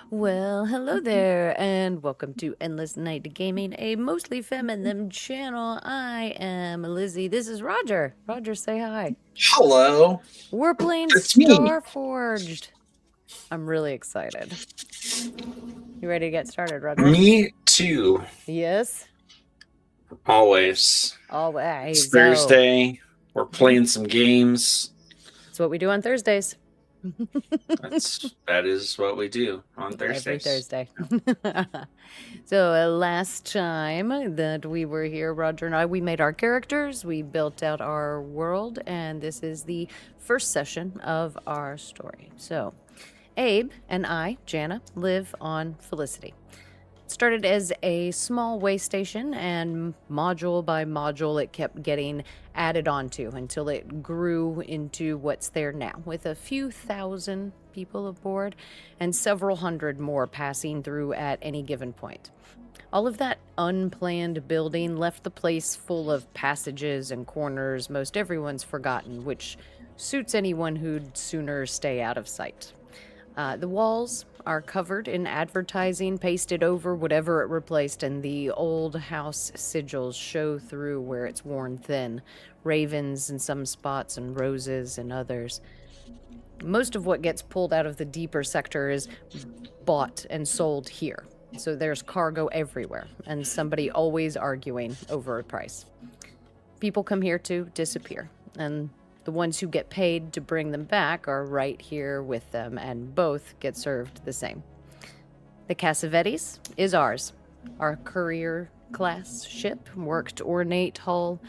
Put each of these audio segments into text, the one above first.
Well, hello there, and welcome to Endless Night Gaming, a mostly feminine channel. I am Lizzie. This is Roger. Roger, say hi. Hello, We're playing it's me. Starforged. I'm really excited. You ready to get started, Roger? Me too. Yes? Always. It's Always. Oh, Thursday. We're playing some games. that's what we do on Thursdays. That is what we do on Every Thursdays. Thursday. So last time that we were here, Roger and I, we made our characters, we built out our world, and this is the first session of our story. So Abe and I, Jana, live on Felicity. It started as a small way station, and module by module, it kept getting added onto until it grew into what's there now, with a few thousand people aboard and several hundred more passing through at any given point. All of that unplanned building left the place full of passages and corners most everyone's forgotten, which suits anyone who'd sooner stay out of sight. The walls are covered in advertising pasted over whatever it replaced, and the old house sigils show through where it's worn thin. Ravens in some spots and roses in others. Most of what gets pulled out of the deeper sector is bought and sold here. So there's cargo everywhere, and somebody always arguing over a price. People come here to disappear, and the ones who get paid to bring them back are right here with them, and both get served the same. The Cassavetes is ours. Our courier class ship, worked ornate hull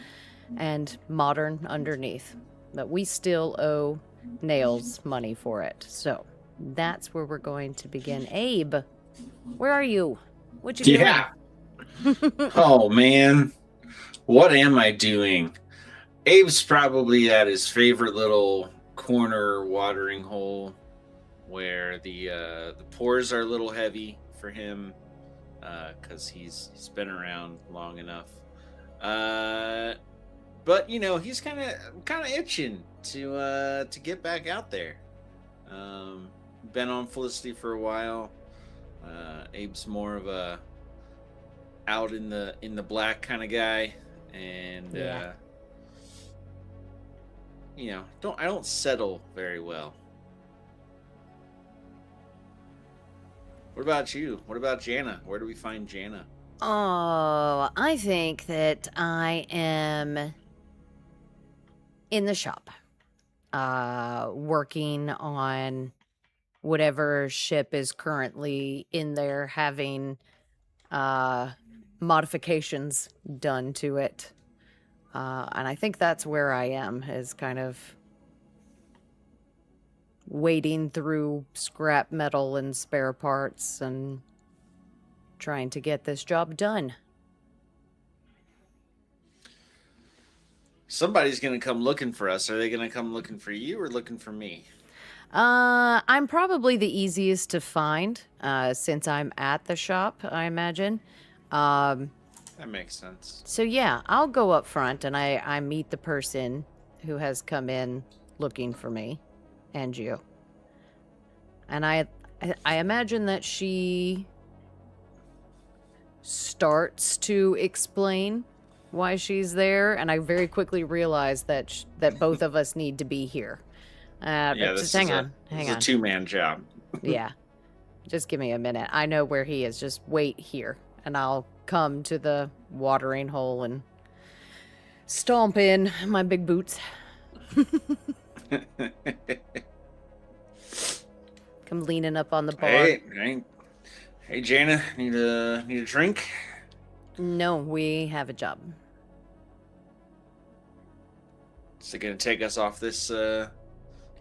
and modern underneath. But we still owe Nails money for it. So that's where we're going to begin. Abe, where are you? What you Yeah. Oh man, what am I doing? Abe's probably at his favorite little corner watering hole where the pours are a little heavy for him because he's been around long enough. But he's kind of itching to get back out there. Been on Felicity for a while. Abe's more of a out in the black kind of guy, and Yeah. I don't settle very well. What about you? What about Jana? Where do we find Jana? Oh, I think that I am in the shop, working on whatever ship is currently in there, having modifications done to it. And I think that's where I am, is kind of wading through scrap metal and spare parts and trying to get this job done. Somebody's gonna come looking for us. Are they gonna come looking for you or looking for me? I'm probably the easiest to find, since I'm at the shop, I imagine. That makes sense. So yeah, I'll go up front and I meet the person who has come in looking for me and you. And I imagine that she starts to explain why she's there, and I very quickly realize that that both of us need to be here. Yeah, But just hang on. It's a two-man job. Yeah. Just give me a minute. I know where he is. Just wait here, and I'll come to the watering hole and stomp in my big boots. Come leaning up on the bar. Hey, Jana, need a drink? No, we have a job. Is it gonna take us off this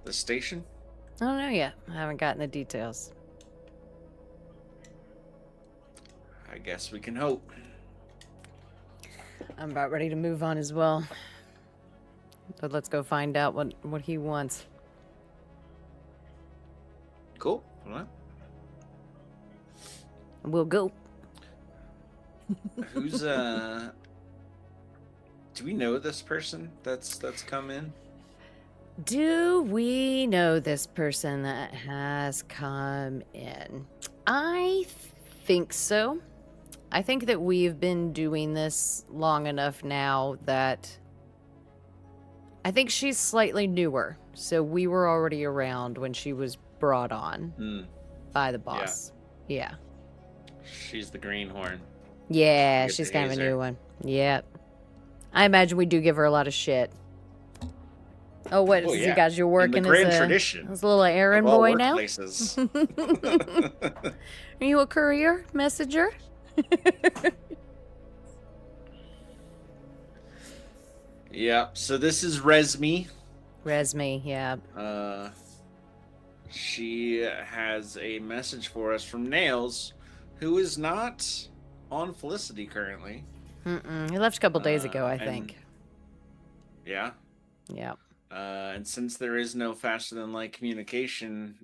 station? I don't know yet. I haven't gotten the details. I guess we can hope. I'm about ready to move on as well. So let's go find out what he wants. Cool. All right. We'll go. Who's do we know this person that's come in? Do we know this person that has come in? I think so. I think that we've been doing this long enough now that I think she's slightly newer. So we were already around when she was brought on by the boss. Yeah. She's the greenhorn. Yeah, she's kind of a new one. Yep. I imagine we do give her a lot of shit. Oh, what? Oh, yeah. You guys, you're working as a little errand boy now? Are you a courier? Messenger? Yeah, so this is Resme. Resme, yeah. She has a message for us from Nails, who is not on Felicity currently. He left a couple days ago, I think. Yeah? Yeah. And since there is no faster than light communication,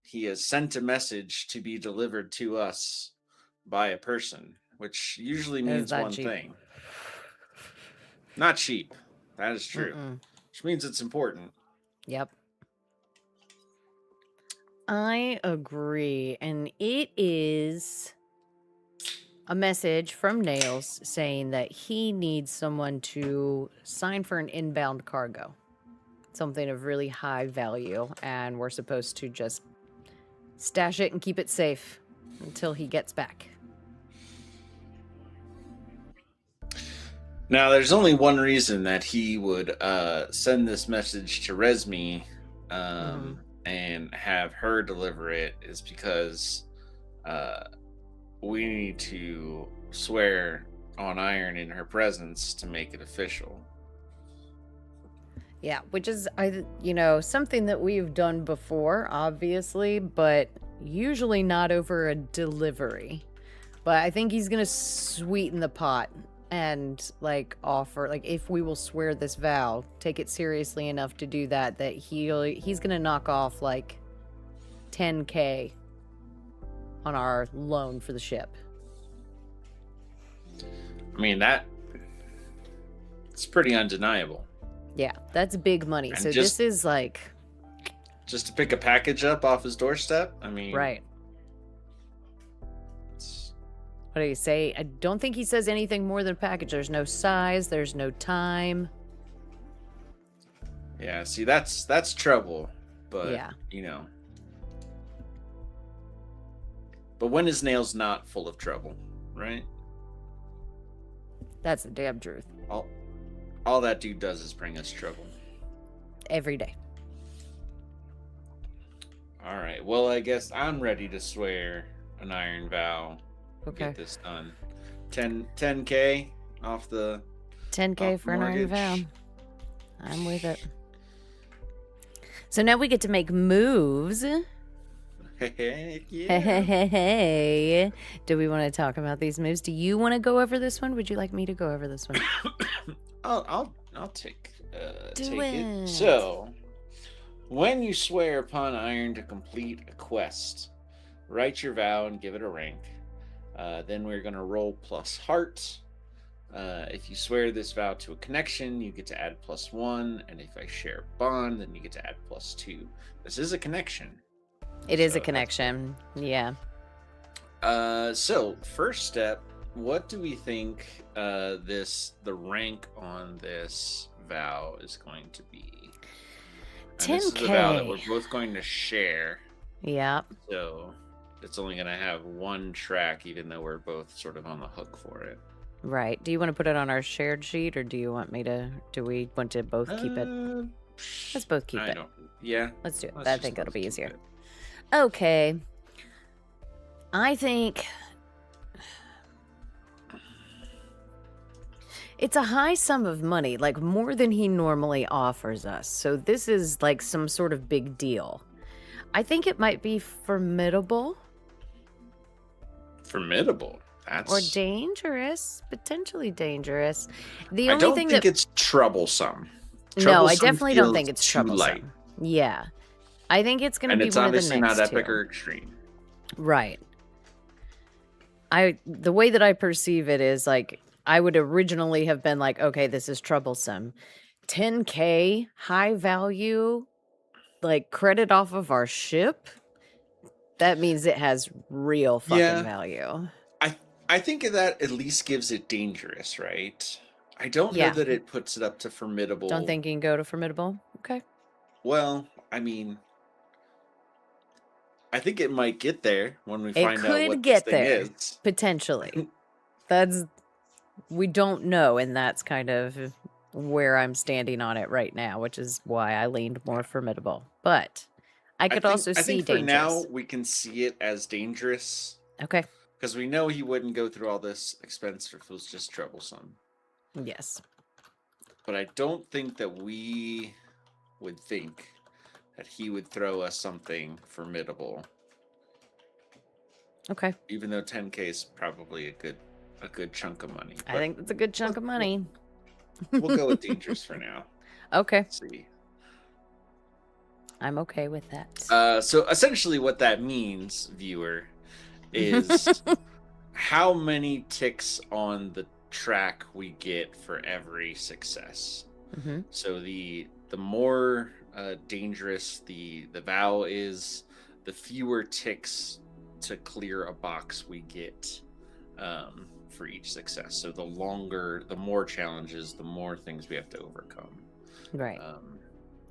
he has sent a message to be delivered to us by a person, which usually means one thing. Not cheap. That is true. Which means it's important. Yep. I agree. And it is a message from Nails saying that he needs someone to sign for an inbound cargo. Something of really high value. And we're supposed to just stash it and keep it safe until he gets back. Now, there's only one reason that he would send this message to Resme and have her deliver it is because we need to swear on iron in her presence to make it official. Yeah, which is, something that we've done before, obviously, but usually not over a delivery. But I think he's going to sweeten the pot and offer, if we will swear this vow, take it seriously enough to do that he's gonna knock off $10K on our loan for the ship. I mean, it's pretty undeniable. Yeah, that's big money. And so this is just to pick a package up off his doorstep. I mean, right. What do you say? I don't think he says anything more than package. There's no size. There's no time. Yeah, see, that's trouble. But, yeah. But when is Nails not full of trouble, right? That's the damn truth. All that dude does is bring us trouble. Every day. All right. Well, I guess I'm ready to swear an iron vow. Okay. Get this done. 10K off the 10K for an iron vow. I'm with it. So now we get to make moves. Hey, Hey. Do we want to talk about these moves? Do you want to go over this one? Would you like me to go over this one? I'll take it. So, when you swear upon iron to complete a quest, write your vow and give it a rank. Then we're going to roll plus heart. If you swear this vow to a connection, you get to add +1. And if I share bond, then you get to add +2. This is a connection. It is a connection. Yeah. So, first step, what do we think the rank on this vow is going to be? And 10K. This is a vow that we're both going to share. Yeah. So it's only going to have one track, even though we're both sort of on the hook for it. Right. Do you want to put it on our shared sheet, or do you want me to? Do we want to both keep it? Let's both keep it. Yeah. Let's do it. I think it'll be easier. Okay. I think it's a high sum of money, more than he normally offers us. So this is some sort of big deal. I think it might be formidable. Formidable? Or dangerous. Potentially dangerous. I don't think it's troublesome. No, I definitely don't think it's troublesome. Light. Yeah. I think it's going to be one of the next two. And it's obviously not epic or extreme. Right. The way that I perceive it is I would originally have been okay, this is troublesome. 10K high value, like credit off of our ship. That means it has real fucking Yeah, value. I think that at least gives it dangerous, right? I don't know Yeah. that it puts it up to Don't formidable. think you can go to formidable. Okay. Well, I mean, I think it might get there when we It find out could what this get thing there, is. potentially. We don't know, and that's kind of where I'm standing on it right now, which is why I leaned more formidable. But I could also I see think for now dangerous. we can see it as dangerous Okay. because we know he wouldn't go through all this expense if it was just troublesome. Yes. But I don't think that we would think that he would throw us something formidable. Okay. Even though 10K is probably a good chunk of money. I think that's a good chunk of money. We'll go with dangerous for now. Okay. Let's see. I'm okay with that. So essentially what that means, viewer, is how many ticks on the track we get for every success. Mm-hmm. So the more dangerous the vow is, the fewer ticks to clear a box we get for each success. So the more challenges, the more things we have to overcome. Right.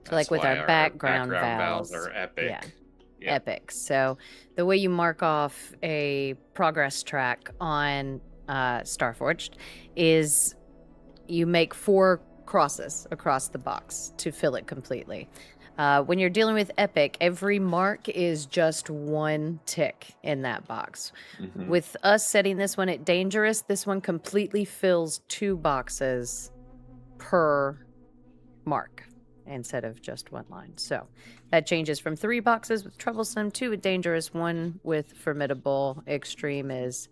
So like with our background vows vows. are epic. Yeah. Epic. So the way you mark off a progress track on Starforged is you make 4 crosses across the box to fill it completely. When you're dealing with epic, every mark is just 1 tick in that box. Mhm. With us setting this one at dangerous, this one completely fills 2 boxes per mark instead of just 1 line. So that changes from 3 boxes with troublesome, 2 with dangerous, 1 with formidable. Extreme is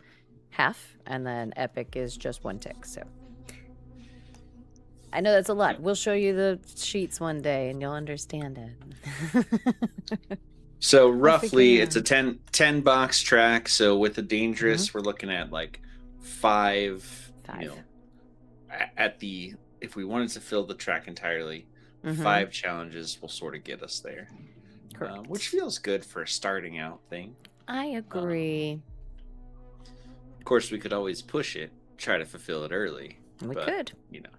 half, and then epic is just 1 tick. So I know that's a lot. We'll show you the sheets one day and you'll understand it. So roughly it's a 10 box track. So with the dangerous, we're looking at like 5, you know, at the, if we wanted to fill the track entirely, 5 challenges will sort of get us there. Which feels good for a starting out thing. I agree. Of course, we could always push it, try to fulfill it early. We could. You know.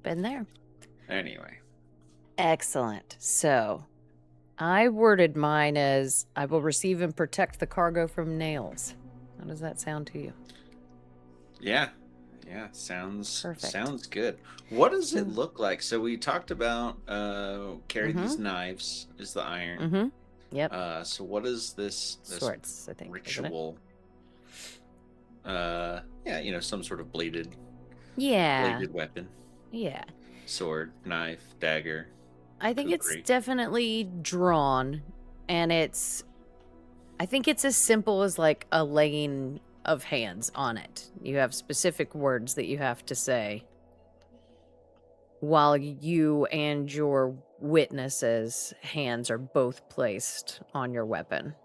Been there. Anyway. Excellent. So I worded mine as I will receive and protect the cargo from nails. How does that sound to you? Yeah. Sounds perfect. Sounds good. What does it look like? So we talked about carry these knives is the iron. Yep. So what is this swords, I think, ritual? Yeah, you know, some sort of bladed weapon. Yeah. Sword, knife, dagger. I think it's definitely drawn, and I think it's as simple as like a laying of hands on it. You have specific words that you have to say while you and your witnesses' hands are both placed on your weapon.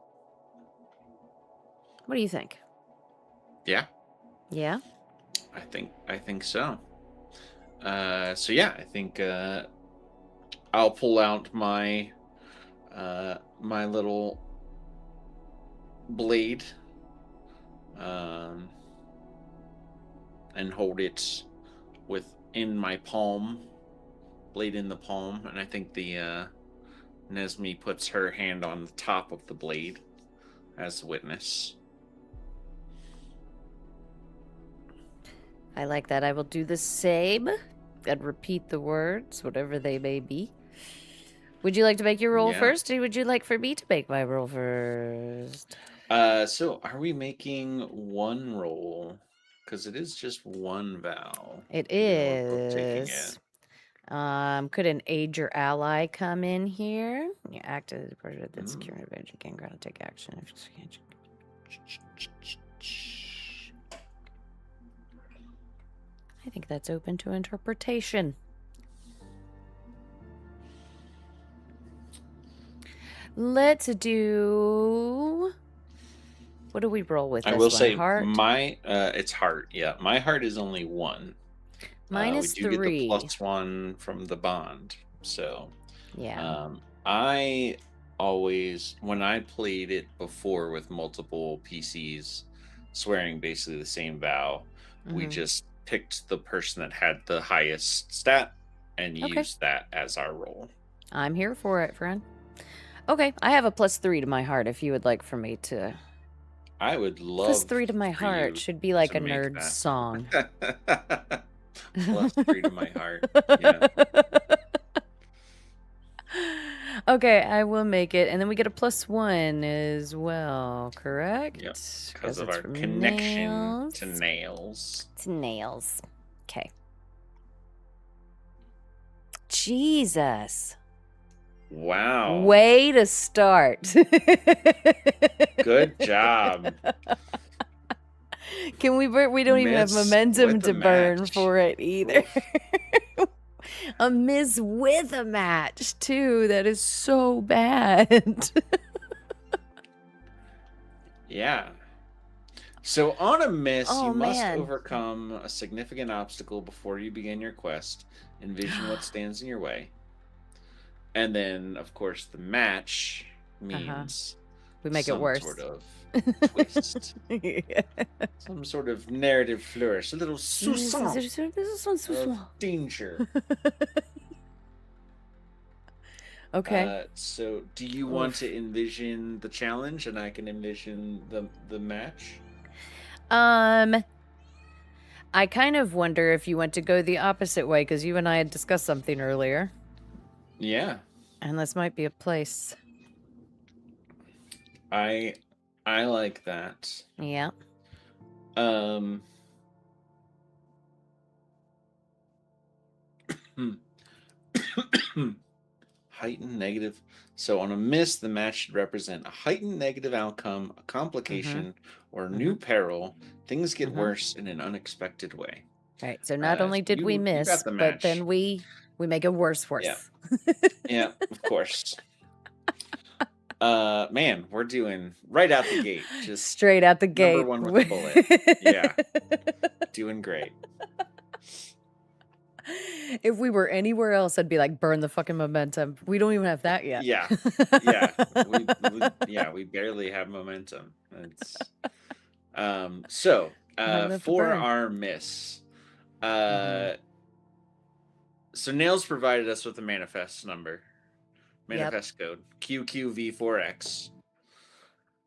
What do you think? Yeah. Yeah? I think so. So yeah, I think I'll pull out my my little blade and hold it within my palm, blade in the palm, and I think the Nesme puts her hand on the top of the blade as witness. I like that. I will do the same and repeat the words, whatever they may be. Would you like to make your roll first, or would you like for me to make my roll first? So are we making one roll? Because it is just one vow. It is. Could an aid your ally come in here? You act as a person that's secure advantage. You can grant to take action. I think that's open to interpretation. Let's do... What do we roll with? I will say heart? My it's heart. Yeah, my heart is only 1. We Minus do get the 3. +1 from the bond. So Yeah. I always, when I played it before with multiple PCs swearing basically the same vow, we Mm-hmm. just picked the person that had the highest stat and Okay. used that as our roll. I'm here for it, friend. Okay, I have a +3 to my heart if you would like for me to. I would love +3 to my for heart you should be like to a make nerd that. song. +3 to my heart. Yeah. Okay, I will make it. And then we get a +1 as well, correct? Yep. Because Because of it's our from connection nails. to nails. It's nails. Okay. Jesus. Wow. Way to start. Good job. Can we don't even have Miss momentum with a to burn match. for it either. A miss with a match too. That is so bad. Yeah. So on a miss, Oh, you must man. overcome a significant obstacle before you begin your quest. Envision what stands in your way. And then, of course, the match means we make it some worse. sort of twist. Yeah. Some sort of narrative flourish. A little soupçon of danger. Okay. So do you want to envision the challenge and I can envision the match? I kind of wonder if you want to go the opposite way, because you and I had discussed something earlier. Yeah. And this might be a place. I like that. Yeah. Heightened negative. So on a miss, the match should represent a heightened negative outcome, a complication, or a new peril. Things get worse in an unexpected way. Right. So not only did we miss, got the but match. then we make it worse. Yeah. Yeah, of course. Man, we're doing right out the gate. Just straight out the gate. Number one with a bullet. Yeah. Doing great. If we were anywhere else, I'd be like, burn the fucking momentum. We don't even have that yet. Yeah. We barely have momentum. It's for our miss. So Nails provided us with a manifest number. Manifest code. QQV4X.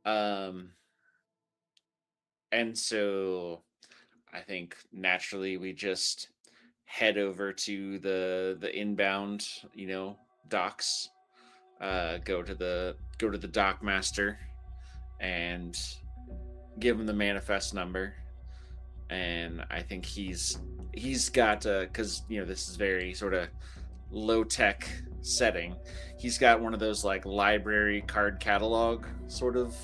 And so I think naturally we just head over to the inbound, docks. Go to the dock master and give him the manifest number. And I think he's got because this is very sort of low tech setting. He's got one of those like library card catalog sort of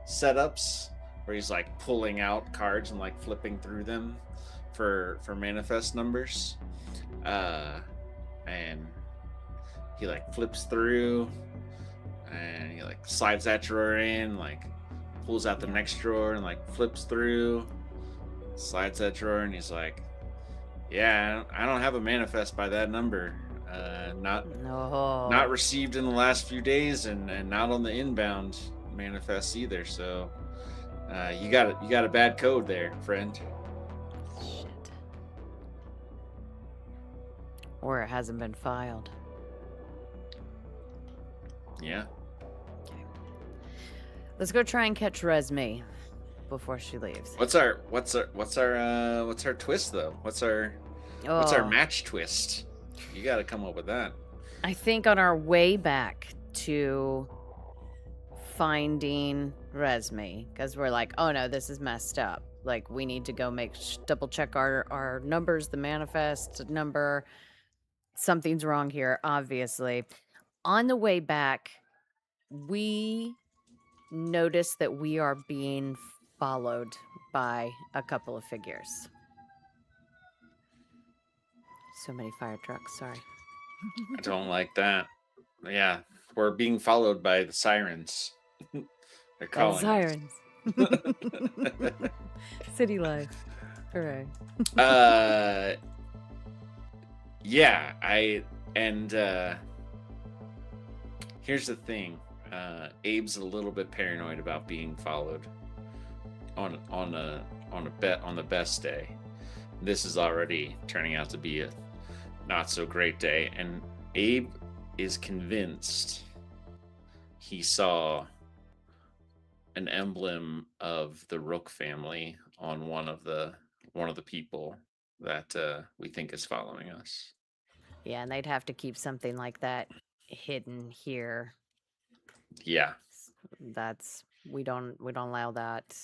setups where he's like pulling out cards and like flipping through them for manifest numbers, and he like flips through and he like slides that drawer in, like pulls out the next drawer and like flips through, slides that drawer, and he's like, yeah, I don't have a manifest by that number. Not received in the last few days, and not on the inbound manifest either. So you got a bad code there, friend. Shit. Or it hasn't been filed. Yeah. Okay. Let's go try and catch Resme before she leaves. What's our twist though? What's our match twist? You got to come up with that. I think on our way back to finding Resme, because we're like, oh no, this is messed up. Like, we need to go double check our numbers, the manifest number. Something's wrong here, obviously. On the way back, we notice that we are being followed by a couple of figures. So many fire trucks, sorry. I don't like that. Yeah, we're being followed by the sirens. They're calling sirens. City life. Hooray. Yeah, and here's the thing. Abe's a little bit paranoid about being followed on the best day. This is already turning out to be a not so great day, and Abe is convinced he saw an emblem of the Rook family on one of the people that we think is following us. Yeah, and they'd have to keep something like that hidden here. Yeah, That's we don't allow that.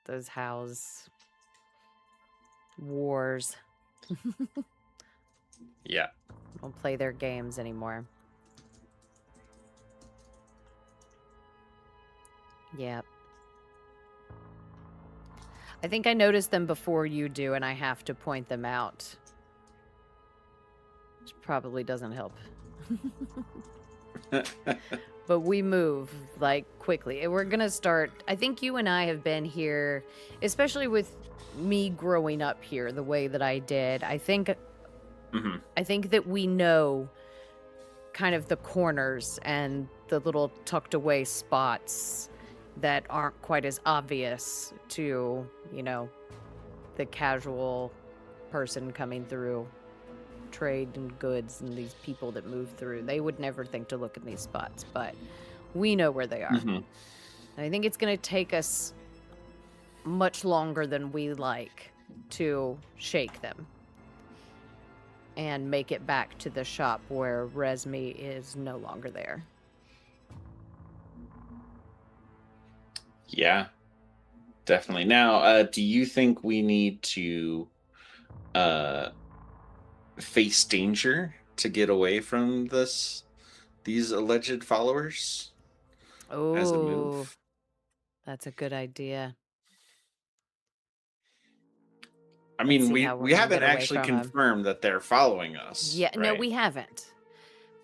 Those house wars. yeah, Don't play their games anymore. Yep. I think I noticed them before you do, and I have to point them out. Which probably doesn't help. But we move, like, quickly. We're gonna start... I think you and I have been here, especially with me growing up here the way that I did. I think that we know kind of the corners and the little tucked away spots that aren't quite as obvious to, the casual person coming through, trade and goods, and these people that move through. They would never think to look in these spots, but we know where they are. And I think it's going to take us much longer than we like to shake them and make it back to the shop where Resmi is no longer there. Yeah, definitely. Now, do you think we need to face danger to get away from these alleged followers as a Oh, move? that's a good idea. I Let's mean, see we how we're we gonna haven't get away actually from 'em. confirmed that they're following us, Yeah, no, right? we haven't.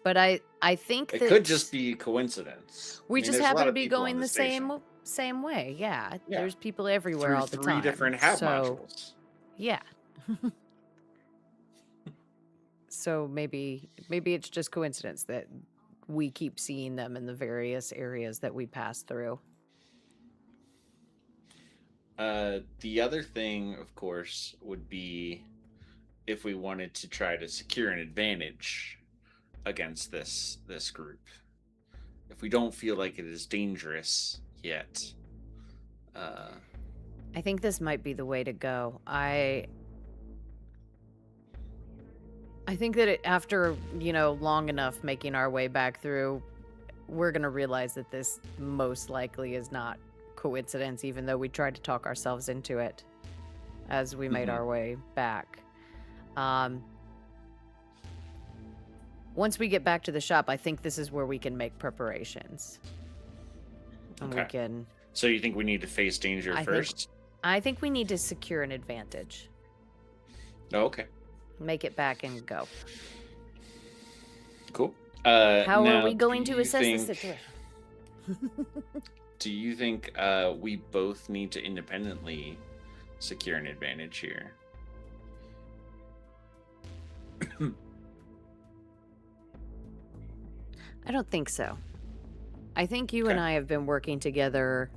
But I think It that could just be coincidence. I we mean, just there's a happen lot to of be people on going the the station. same way. Yeah, Yeah, there's people everywhere through all the three time. different hab So, modules. yeah. So maybe it's just coincidence that we keep seeing them in the various areas that we pass through. The other thing, of course, would be if we wanted to try to secure an advantage against this group. If we don't feel like it is dangerous yet. I think this might be the way to go. I think that after, long enough making our way back through, we're going to realize that this most likely is not coincidence, even though we tried to talk ourselves into it as we made our way back. Once we get back to the shop, I think this is where we can make preparations. And we can... So you think we need to face danger first? I think we need to secure an advantage. Oh, okay. Make it back and go. Cool. How are we going to assess the situation? Do you think we both need to independently secure an advantage here? I don't think so. I think you and I have been working together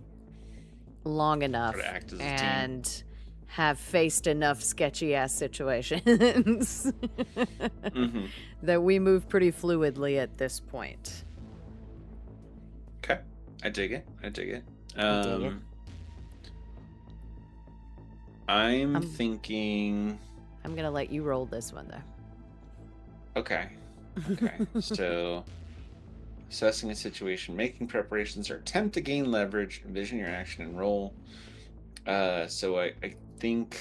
long enough and have faced enough sketchy ass situations that we move pretty fluidly at this point. Okay. I dig it. I'm thinking... I'm going to let you roll this one, though. Okay. So, assessing a situation, making preparations, or attempt to gain leverage, envision your action, and roll. So I think...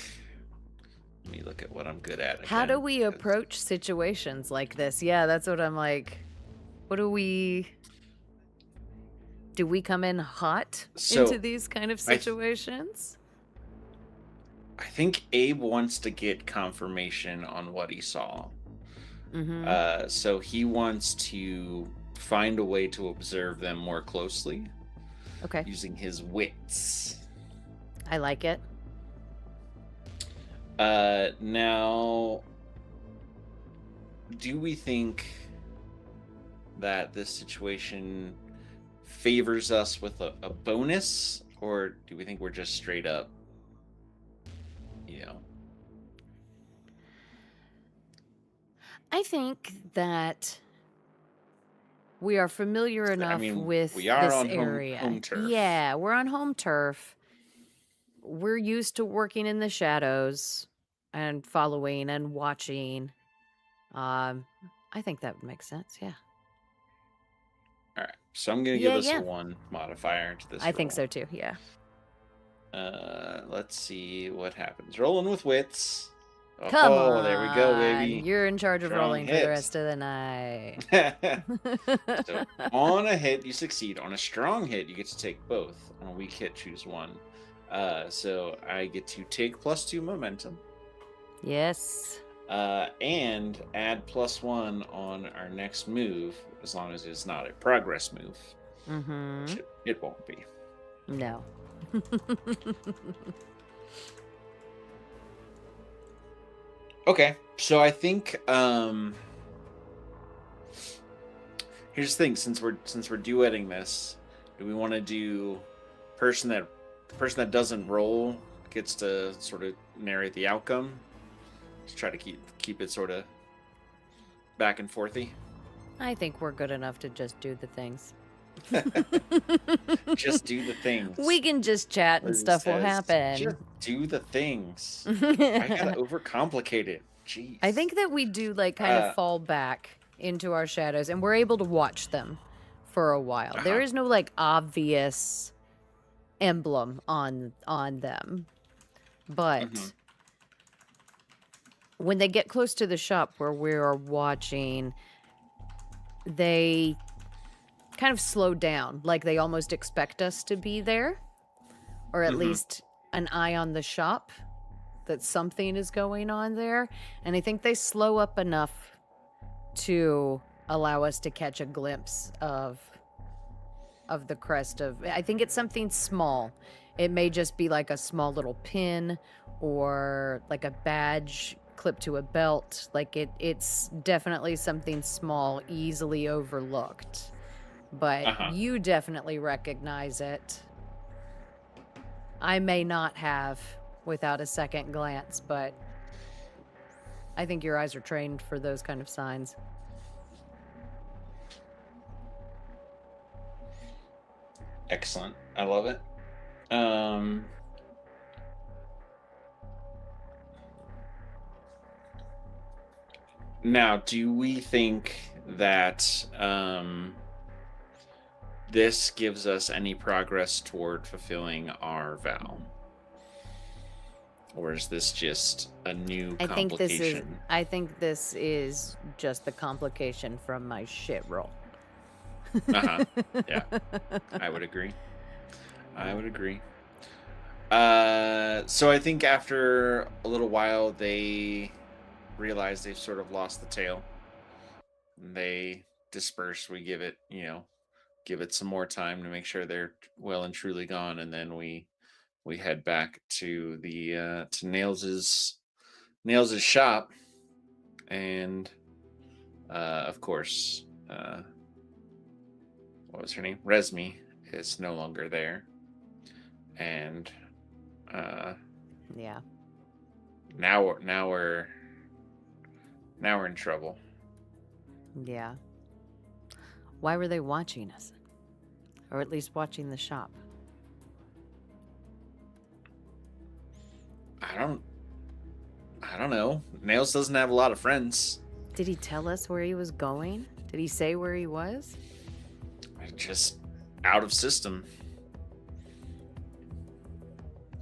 Let me look at what I'm good at. How do we approach situations like this? Yeah, that's what I'm like. What do we... Do we come in hot into these kind of situations? I think Abe wants to get confirmation on what he saw. So he wants to find a way to observe them more closely. Okay. Using his wits. I like it. Now, do we think that this situation favors us with a bonus, or do we think we're just straight up, you know? I think that we are familiar 'Cause, I enough mean, we with are this on home area. turf. Yeah, we're on home turf. We're used to working in the shadows and following and watching. Um, I think that would make sense. Yeah. All right, so I'm gonna give Yeah, us a yeah. 1 modifier to I this think roll. so too. Yeah. Let's see what happens. Rolling with wits. Come Oh, there we go, on. baby. You're in charge of Strong rolling for the hit. rest of the night. So on a hit, you succeed. On a strong hit, you get to take both. On a weak hit, choose one. So I get to take +2 momentum, Yes. and add +1 on our next move, as long as it's not a progress move, Mm-hmm. which it won't be. No. Okay, so I think here's the thing, since we're duetting this, do we want to do person that the person that doesn't roll gets to sort of narrate the outcome to try to keep it sort of back and forthy? I think we're good enough to just do the things. Just do the things. We can just chat and Liz stuff will says, happen. just do the things. I gotta overcomplicate it. Jeez. I think that we do like kind of fall back into our shadows and we're able to watch them for a while. There is no like obvious emblem on them. But when they get close to the shop where we are watching, they kind of slow down, like they almost expect us to be there, or at least an eye on the shop, that something is going on there. And I think they slow up enough to allow us to catch a glimpse of the crest of, I think it's something small. It may just be like a small little pin or like a badge clipped to a belt. Like it's definitely something small, easily overlooked. But you definitely recognize it. I may not have without a second glance, but I think your eyes are trained for those kind of signs. Excellent. I love it. Now, do we think that this gives us any progress toward fulfilling our vow? Or is this just a new complication? I think this is just the complication from my shit roll. Yeah. I would agree. So I think after a little while they realize they've sort of lost the tail. They disperse. We give it some more time to make sure they're well and truly gone, and then we head back to the to Nails's shop, and of course, what was her name? Resmi is no longer there, and yeah. Now we're in trouble. Yeah. Why were they watching us? Or at least watching the shop? I don't know. Nails doesn't have a lot of friends. Did he tell us where he was going? Did he say where he was? Just out of system.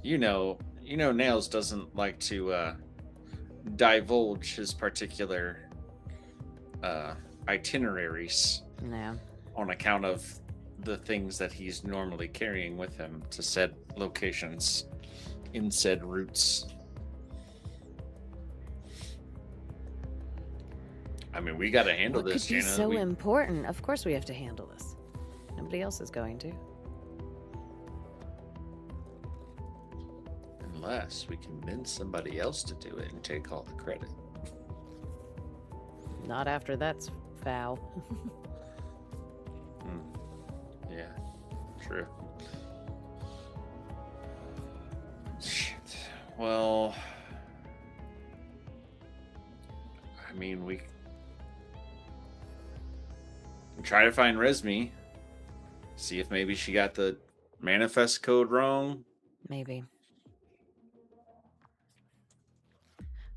You know, Nails doesn't like to divulge his particular itineraries. No. On account of the things that he's normally carrying with him to said locations in said routes. I mean, we got to handle what this, could be Jana. so important? Of course we have to handle this. Nobody else is going to. Unless we convince somebody else to do it and take all the credit. Not after that's foul. Yeah, true. Shit. Well, I mean, we can try to find Resmi. See if maybe she got the manifest code wrong. Maybe.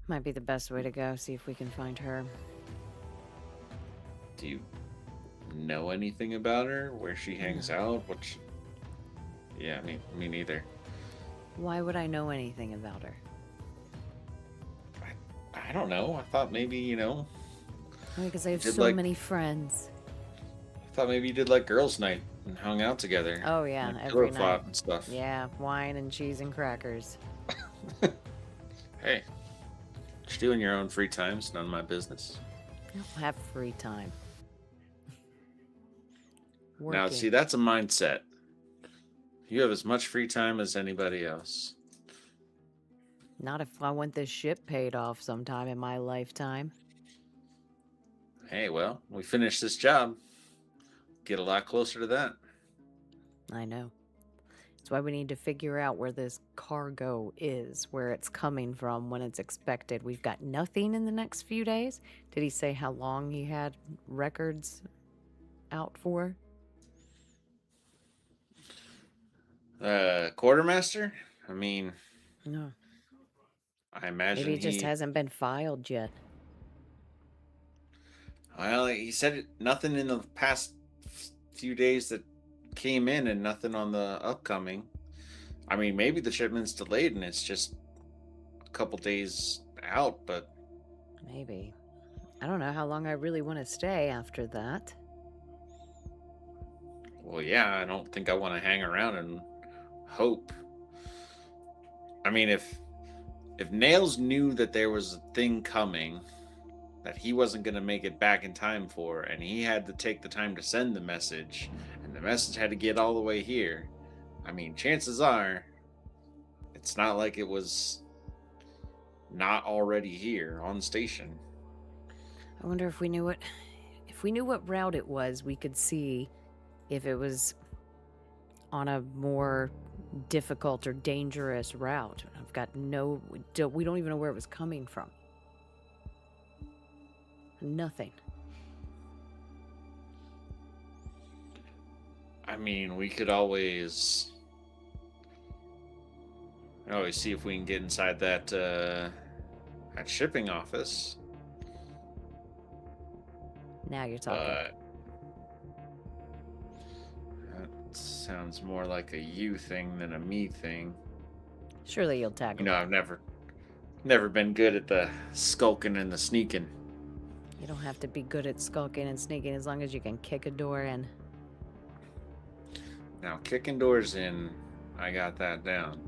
Might be the best way to go, see if we can find her. Do you know anything about her? Where she hangs out? Yeah, me neither. Why would I know anything about her? I don't know. I thought maybe, Because I have did so like- many friends. I thought maybe you did like girls' night and hung out together. Oh, yeah, like every pillow talk night. and stuff. Yeah, wine and cheese and crackers. Hey, what you do in your own free time is none of my business. I don't have free time. Now, Working. see, that's a mindset. You have as much free time as anybody else. Not if I want this ship paid off sometime in my lifetime. Hey, well, we finished this job. Get a lot closer to that. I know. That's why we need to figure out where this cargo is, where it's coming from, when it's expected. We've got nothing in the next few days. Did he say how long he had records out for? Quartermaster? I mean, No. I imagine Maybe it just hasn't been filed yet. Well, he said nothing in the past few days that came in and nothing on the upcoming. I mean, maybe the shipment's delayed and it's just a couple days out, but... Maybe. I don't know how long I really want to stay after that. Well, yeah, I don't think I want to hang around and hope. I mean, if Nails knew that there was a thing coming that he wasn't going to make it back in time for, and he had to take the time to send the message, and the message had to get all the way here, I mean, chances are it's not like it was not already here on station. I wonder if we knew what route it was, we could see if it was on a more difficult or dangerous route. I've got we don't even know where it was coming from. Nothing. I mean, we could always see if we can get inside that shipping office. Now you're talking. That sounds more like a you thing than a me thing. Surely you'll tag him. I've never been good at the skulking and the sneaking. You don't have to be good at skulking and sneaking as long as you can kick a door in. Now, kicking doors in, I got that down.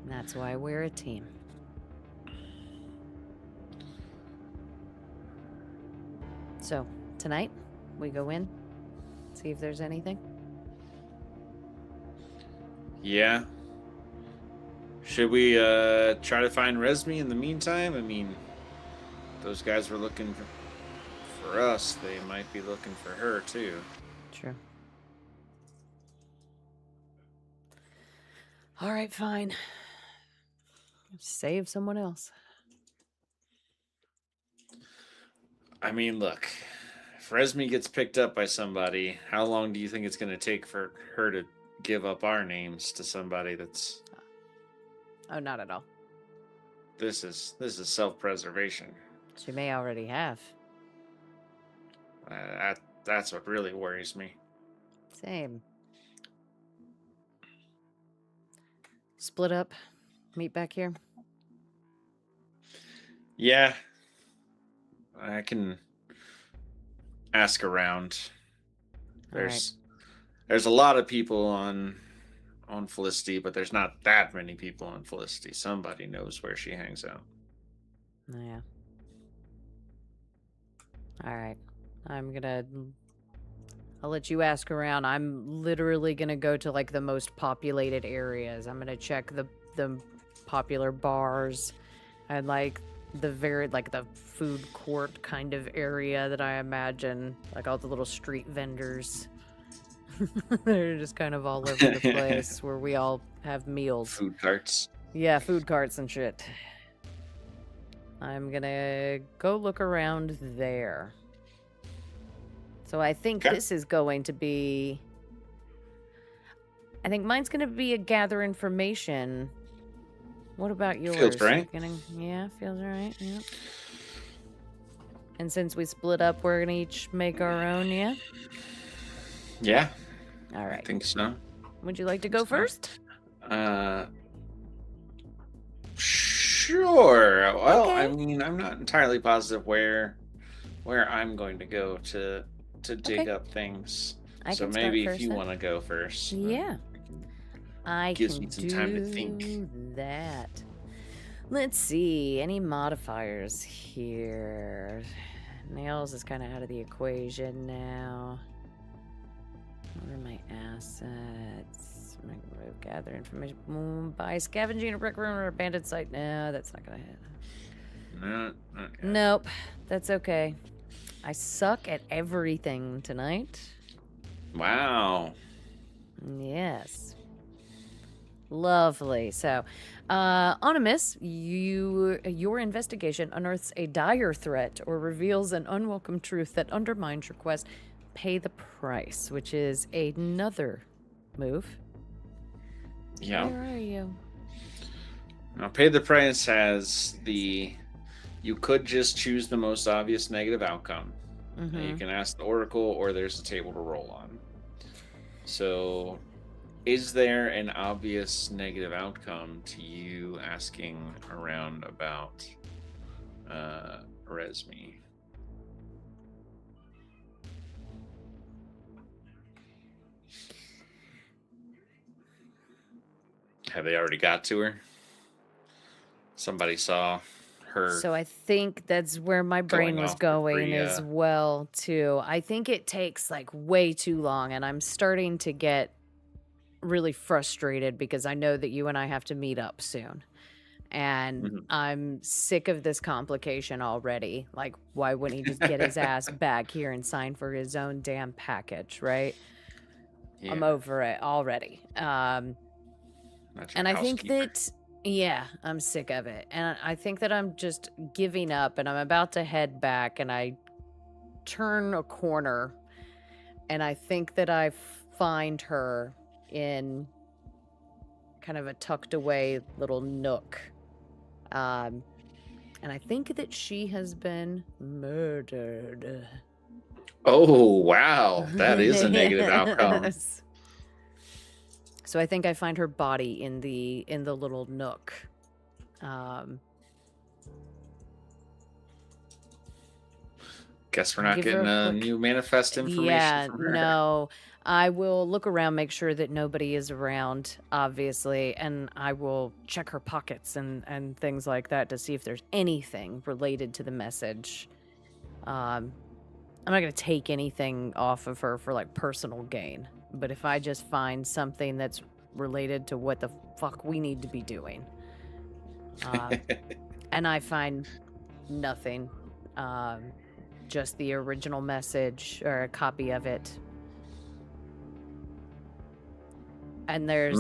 And that's why we're a team. So, tonight, we go in, see if there's anything. Yeah. Should we try to find Resmi in the meantime? I mean, those guys were looking for us. They might be looking for her, too. True. All right, fine. Save someone else. I mean, look, if Resmi gets picked up by somebody, how long do you think it's going to take for her to give up our names to somebody that's... Oh, not at all. This is self-preservation. She may already have. That's what really worries me. Same. Split up. Meet back here. Yeah. I can ask around. There's a lot of people on Felicity, but there's not that many people on Felicity. Somebody knows where she hangs out. Yeah. All right. I'll let you ask around. I'm literally gonna go to like the most populated areas. I'm gonna check the popular bars and like the food court kind of area that I imagine, like all the little street vendors. They're just kind of all over the place where we all have meals. Food carts. Yeah, food carts and shit. I'm gonna go look around there. So I think this is going to be... I think mine's gonna be a gather information. What about yours? Feels right. Yeah, feels right. Yeah. And since we split up, we're gonna each make our own, yeah? Yeah. All right. I think so. Would you like to go first? Sure. Well, Okay. I mean, I'm not entirely positive where I'm going to go to dig up things. So maybe if you want to go first. Yeah. I gives can me some time to think. do that. Let's see. Any modifiers here? Nails is kind of out of the equation now. What are my assets? Gather information. Buy scavenging a brick room or abandoned site. No, that's not gonna hit. No, nope. That's okay. I suck at everything tonight. Wow. Yes. Lovely. So, on a miss, your investigation unearths a dire threat or reveals an unwelcome truth that undermines your quest. Pay the price, which is another move. Yeah. Where are you? Now, pay the price has you could just choose the most obvious negative outcome. Mm-hmm. You can ask the Oracle, or there's a table to roll on. So, is there an obvious negative outcome to you asking around about Resmi? Have they already got to her? Somebody saw her. So I think that's where my brain was going as well, too. I think it takes like way too long, and I'm starting to get really frustrated because I know that you and I have to meet up soon. And I'm sick of this complication already. Like, why wouldn't he just get his ass back here and sign for his own damn package, right? Yeah. I'm over it already. And I think that, yeah, I'm sick of it. And I think that I'm just giving up, and I'm about to head back, and I turn a corner, and I think that I find her in kind of a tucked away little nook. And I think that she has been murdered. Oh, wow. That is a negative outcome. So I think I find her body in the little nook. Guess we're not getting a new manifest information from her. No. I will look around, make sure that nobody is around, obviously, and I will check her pockets and things like that to see if there's anything related to the message. I'm not going to take anything off of her for, like, personal gain. But if I just find something that's related to what the fuck we need to be doing, and I find nothing, just the original message or a copy of it, and there's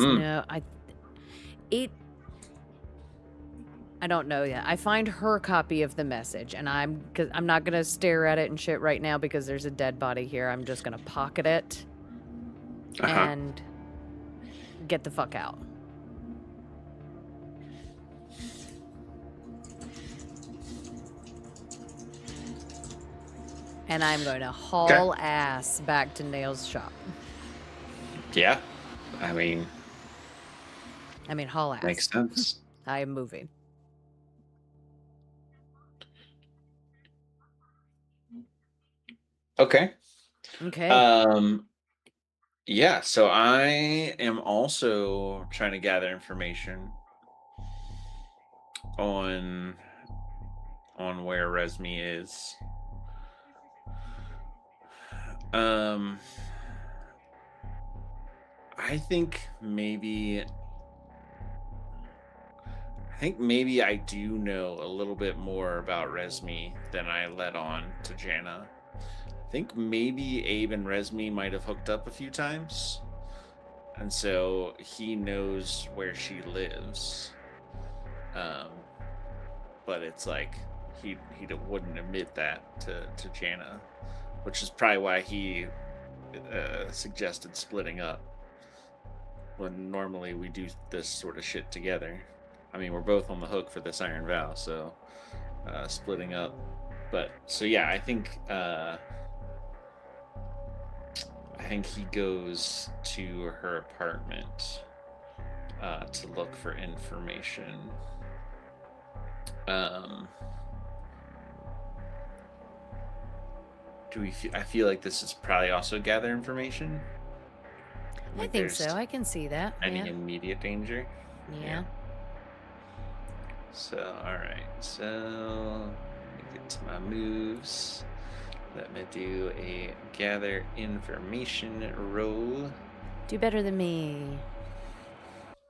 I don't know yet. I find her copy of the message, and I'm not gonna stare at it and shit right now because there's a dead body here. I'm just gonna pocket it and get the fuck out. And I'm going to haul ass back to Nail's shop. Yeah. I mean, haul ass. Makes sense. I am moving. Okay. Okay. Yeah, so I am also trying to gather information on where Resmi is. I think maybe I think maybe I do know a little bit more about Resmi than I let on to Jana. I think maybe Abe and Resmi might have hooked up a few times, and so he knows where she lives. Um, but it's like he wouldn't admit that to Jana, which is probably why he suggested splitting up when normally we do this sort of shit together. I mean, we're both on the hook for this Iron Vow, so splitting up. But so yeah, I think he goes to her apartment to look for information. I feel like this is probably also gather information. I think so. I can see that. Any immediate danger? Yeah. So, all right. So, let me get to my moves. Let me do a gather information roll. Do better than me.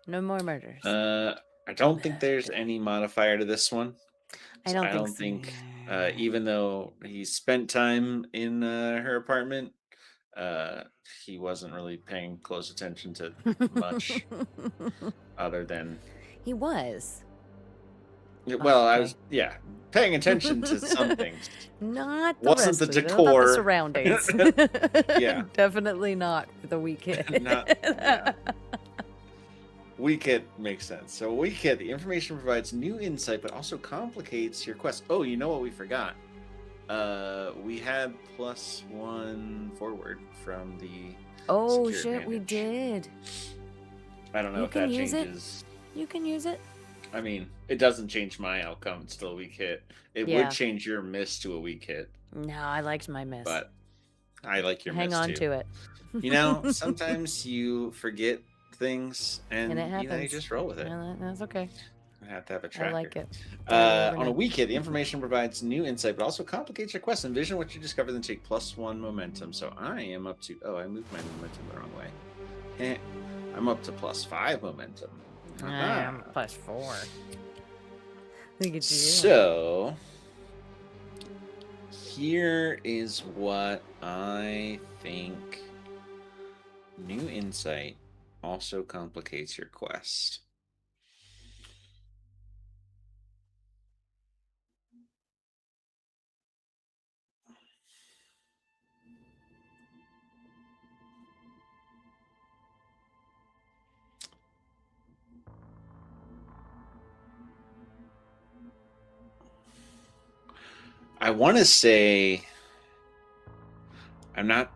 No more murders. I don't think there's any modifier to this one. I don't think even though he spent time in her apartment, he wasn't really paying close attention to much other than he was. Well, okay. I was paying attention to some things. Not the wasn't rest the of decor, it, not the surroundings. Yeah, definitely not with a weak hit. Weak hit makes sense. So weak hit, the information provides new insight, but also complicates your quest. Oh, you know what we forgot? We had +1 forward from the. Oh shit, advantage. We did. I don't know if that changes. You can use it. I mean, it doesn't change my outcome. It's still a weak hit. It would change your miss to a weak hit. No, I liked my miss. But I like your miss, too. Hang on to it. You know, sometimes you forget things and it happens. You just roll with it. Yeah, that's okay. I have to have a tracker. I like it. On a weak hit, the information provides new insight, but also complicates your quest. Envision what you discover, then take +1 momentum. So I am up to... Oh, I moved my momentum the wrong way. I'm up to +5 momentum. I'm +4. Look at you. So here is what I think. New insight also complicates your quest. I want to say, I'm not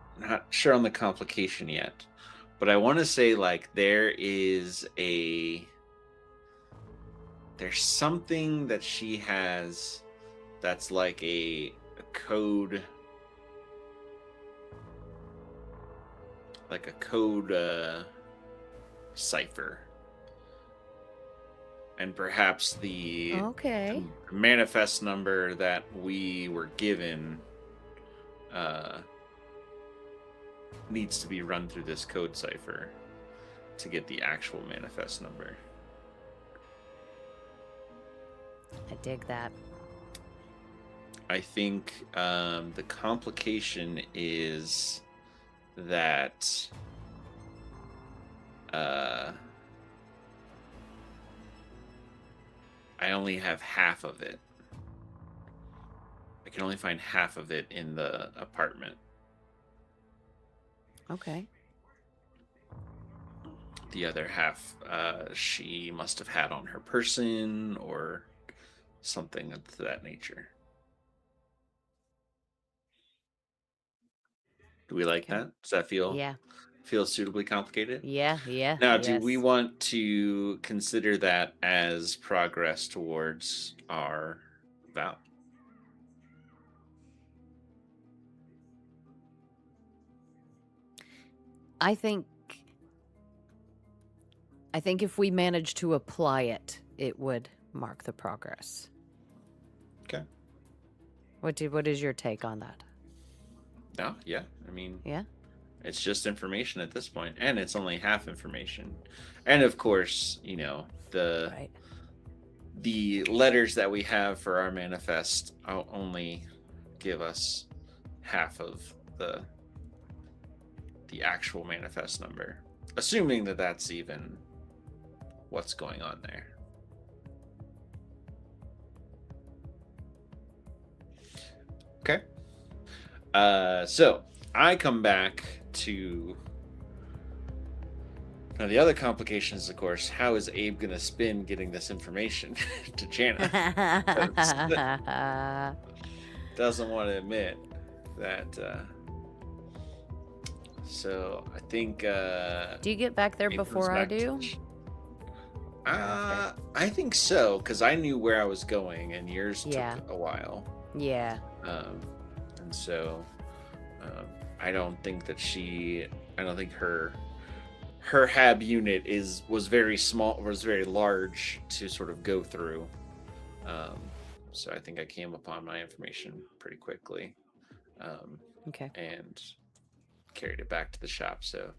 sure on the complication yet, but I want to say like there's something that she has that's like a code, cipher. And perhaps the manifest number that we were given needs to be run through this code cipher to get the actual manifest number. I dig that. I think the complication is that I only have half of it. I can only find half of it in the apartment. Okay. The other half she must have had on her person or something of that nature. Do we like that? Does that feel suitably complicated? Yeah. Now, do we want to consider that as progress towards our vow? I think if we manage to apply it, it would mark the progress. Okay. What is your take on that? No, yeah. I mean, yeah. It's just information at this point, and it's only half information. And of course, you know, the letters that we have for our manifest only give us half of the actual manifest number, assuming that that's even what's going on there. Okay. So I come back to now the other complication is, of course, how is Abe gonna spin getting this information to Jana? Doesn't want to admit that. So I think. Do you get back there before I do? I think so, because I knew where I was going, and yours took a while. Yeah. And so, I don't think that I don't think her hab unit was very small, was very large to sort of go through. So I think I came upon my information pretty quickly. Okay. And carried it back to the shop. So,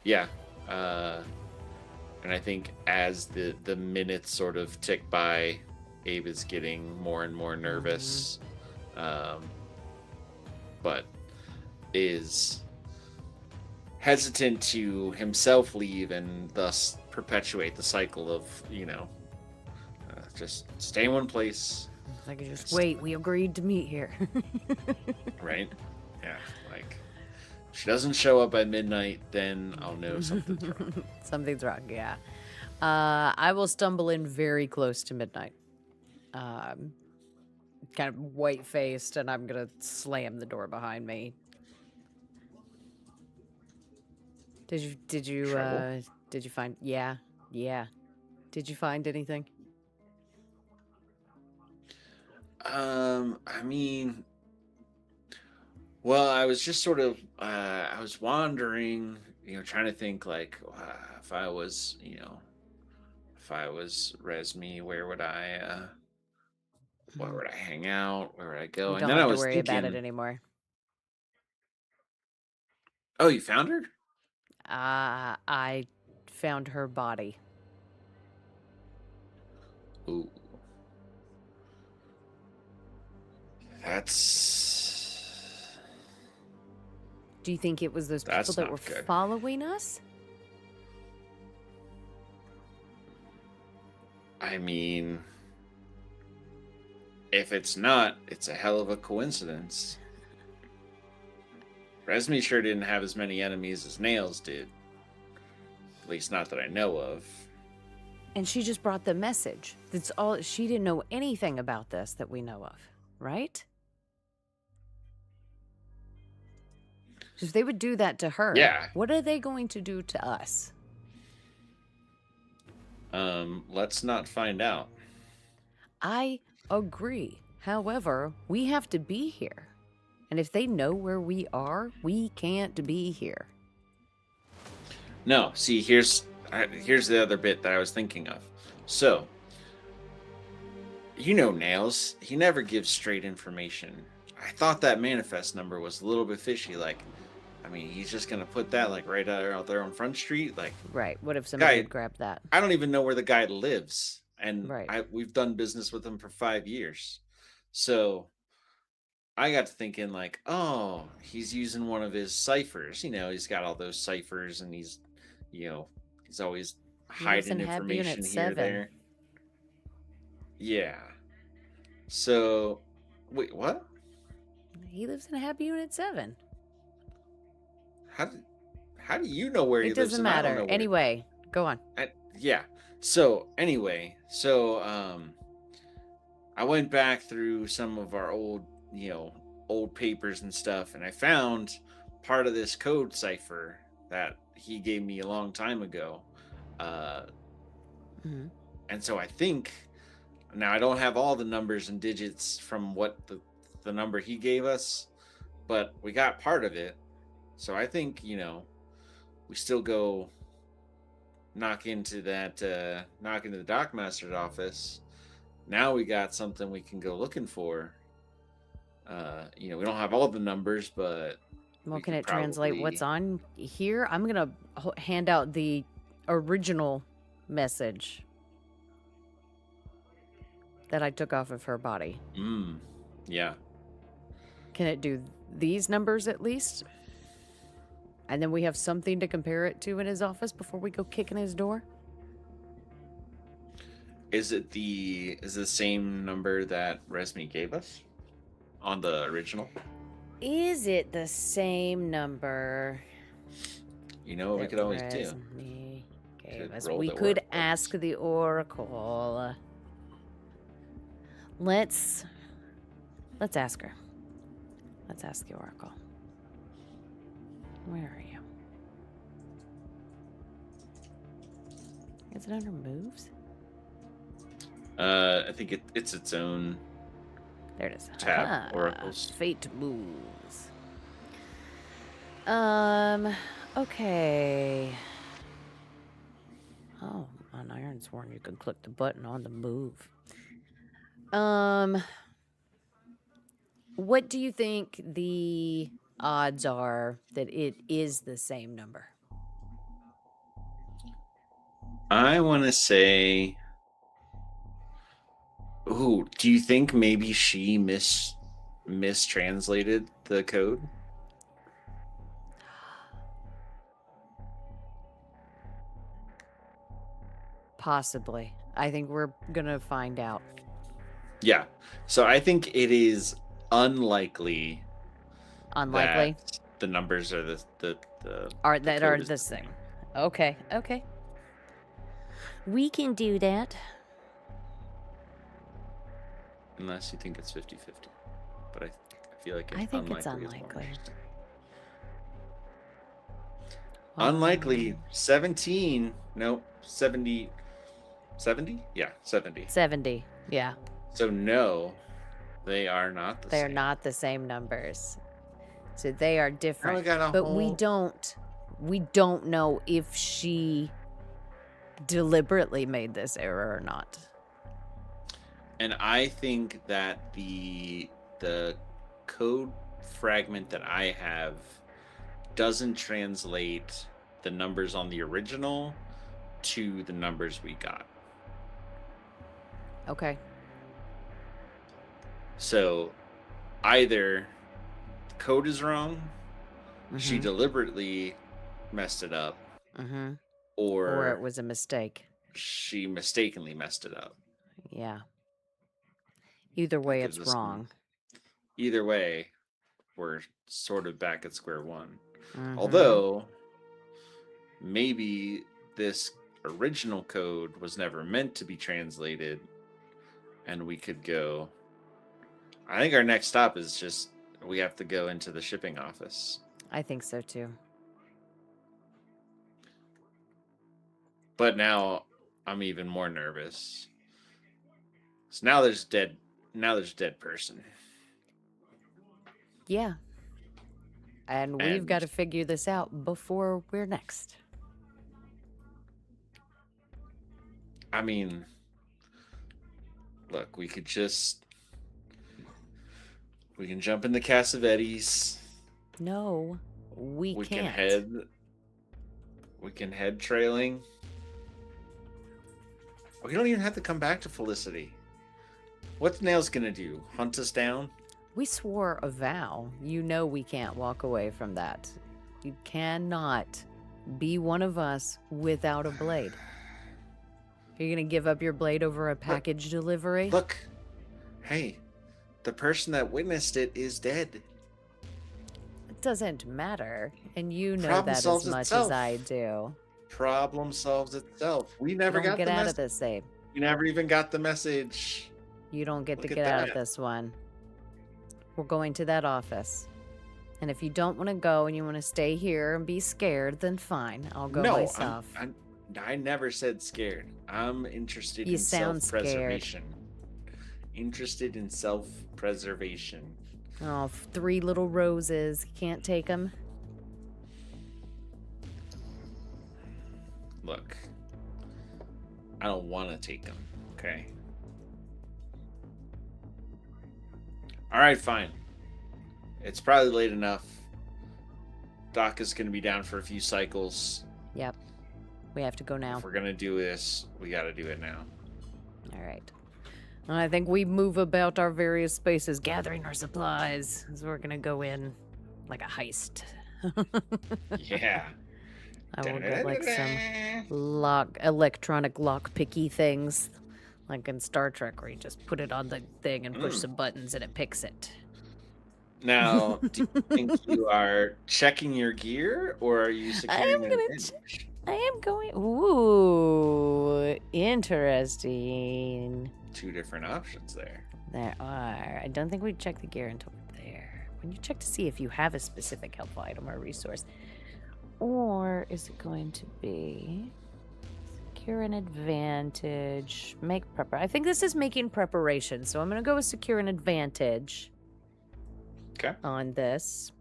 yeah. And I think as the minutes sort of tick by, Abe is getting more and more nervous, but is hesitant to himself leave and thus perpetuate the cycle of, just stay in one place. I could just wait. We agreed to meet here. Right? Yeah. Like, if she doesn't show up by midnight, then I'll know something's wrong. Something's wrong, yeah. I will stumble in very close to midnight. Kind of white-faced, and I'm gonna slam the door behind me. Did you find? Yeah. Did you find anything? I mean, well, I was just sort of, I was wandering, trying to think, like, if I was Resmi, where would I hang out? Where would I go? You And don't then I have to was worry about it thinking, anymore. oh, you found her? I found her body. Ooh. That's... Do you think it was those people that were following us? I mean, if it's not, it's a hell of a coincidence. Resmi sure didn't have as many enemies as Nails did. At least not that I know of. And she just brought the message. That's all. She didn't know anything about this that we know of, right? If they would do that to her, what are they going to do to us? Let's not find out. I agree. However, we have to be here. And if they know where we are, we can't be here. No, see, here's the other bit that I was thinking of. So, Nails, he never gives straight information. I thought that manifest number was a little bit fishy. Like, I mean, he's just gonna put that like right out there on Front Street. Like, right? What if somebody would grab that? I don't even know where the guy lives, and right. We've done business with him for 5 years, so I got to thinking like, oh, he's using one of his ciphers. He's got all those ciphers, and he's always hiding information here or there. Yeah. So, wait, what? He lives in Hab Unit 7. How do you know where he lives? It doesn't matter. Anyway, go on. Yeah. So anyway, I went back through some of our old papers and stuff, and I found part of this code cipher that he gave me a long time ago. And so I think now I don't have all the numbers and digits from what the number he gave us, but we got part of it. So I think, we still go knock into the Dockmaster's office. Now we got something we can go looking for. We don't have all the numbers, but... Well, can it translate what's on here? I'm going to hand out the original message. that I took off of her body. Yeah. Can it do these numbers at least? And then we have something to compare it to in his office before we go kicking his door? Is it the same number that Resmi gave us on the original? Is it the same number? You know what we could always do? Gave us. Roll We the could oracles. ask the oracle. Let's ask her. Let's ask the oracle. Where are you? Is it under moves? I think it's its own There it is. tab. Oracles. Fate moves. Okay. Oh, on Ironsworn you can click the button on the move. What do you think the odds are that it is the same number? I want to say. Ooh, do you think maybe she mistranslated the code? Possibly. I think we're gonna find out. Yeah. So I think it is unlikely. Unlikely. That the numbers are the Are code is the same. Okay. We can do that. Unless you think it's 50-50. But I feel like I think it's unlikely. unlikely. Unlikely. 17. Nope. 70. 70? Yeah, 70. 70. Yeah. So no, they are not the same. They're not the same numbers. So they are different. But we don't know if she deliberately made this error or not. And I think that the code fragment that I have doesn't translate the numbers on the original to the numbers we got. Okay. So either the code is wrong, she deliberately messed it up, or it was a mistake. She mistakenly messed it up. Yeah. Either way, it's wrong. Either way, we're sort of back at square one. Although, maybe this original code was never meant to be translated, and we could go. I think our next stop is just we have to go into the shipping office. I think so too. But now I'm even more nervous. So now there's dead person. Yeah. And we've got to figure this out before we're next. I mean, look, we can jump in the Cassavetes. No, we can't. We can head trailing. We don't even have to come back to Felicity. What's Nails gonna do? Hunt us down? We swore a vow. You know we can't walk away from that. You cannot be one of us without a blade. Are you going to give up your blade over a package delivery? Look. Hey, the person that witnessed it is dead. It doesn't matter. And you know that as much as I do. Problem solves itself. We never got the message. Get out of this, Abe. We never even got the message. You don't get to get out of this one. We're going to that office. And if you don't want to go and you want to stay here and be scared, then fine. I'll go myself. I never said scared. I'm interested in self-preservation. Interested in self-preservation. Oh, 3 little roses. Can't take them. Look, I don't want to take them, okay? All right, fine. It's probably late enough. Doc is going to be down for a few cycles. Yep. We have to go now. If we're going to do this, we got to do it now. All right. I think we move about our various spaces, gathering our supplies. So we're gonna go in like a heist. Yeah. I will get like some electronic lock picky things, like in Star Trek, where you just put it on the thing and push some buttons and it picks it. Now, do you think you are checking your gear or are you I securing am an gonna. advantage? I am going. Ooh, interesting. Two different options there. There are. I don't think we check the gear until we're there. When you check to see if you have a specific helpful item or resource. Or is it going to be secure an advantage? Make prepper. I think this is making preparation, so I'm going to go with secure an advantage. Okay. On this.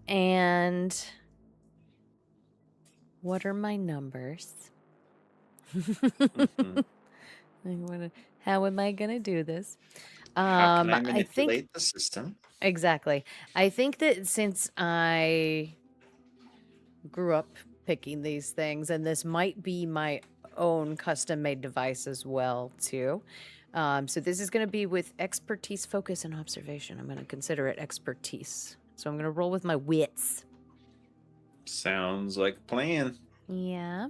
And what are my numbers? How am I going to do this? How can I I manipulate think the system? exactly. I think that since I grew up picking these things, and this might be my own custom-made device as well, too. So this is going to be with expertise, focus, and observation. I'm going to consider it expertise. So I'm going to roll with my wits. Sounds like a plan. Yeah.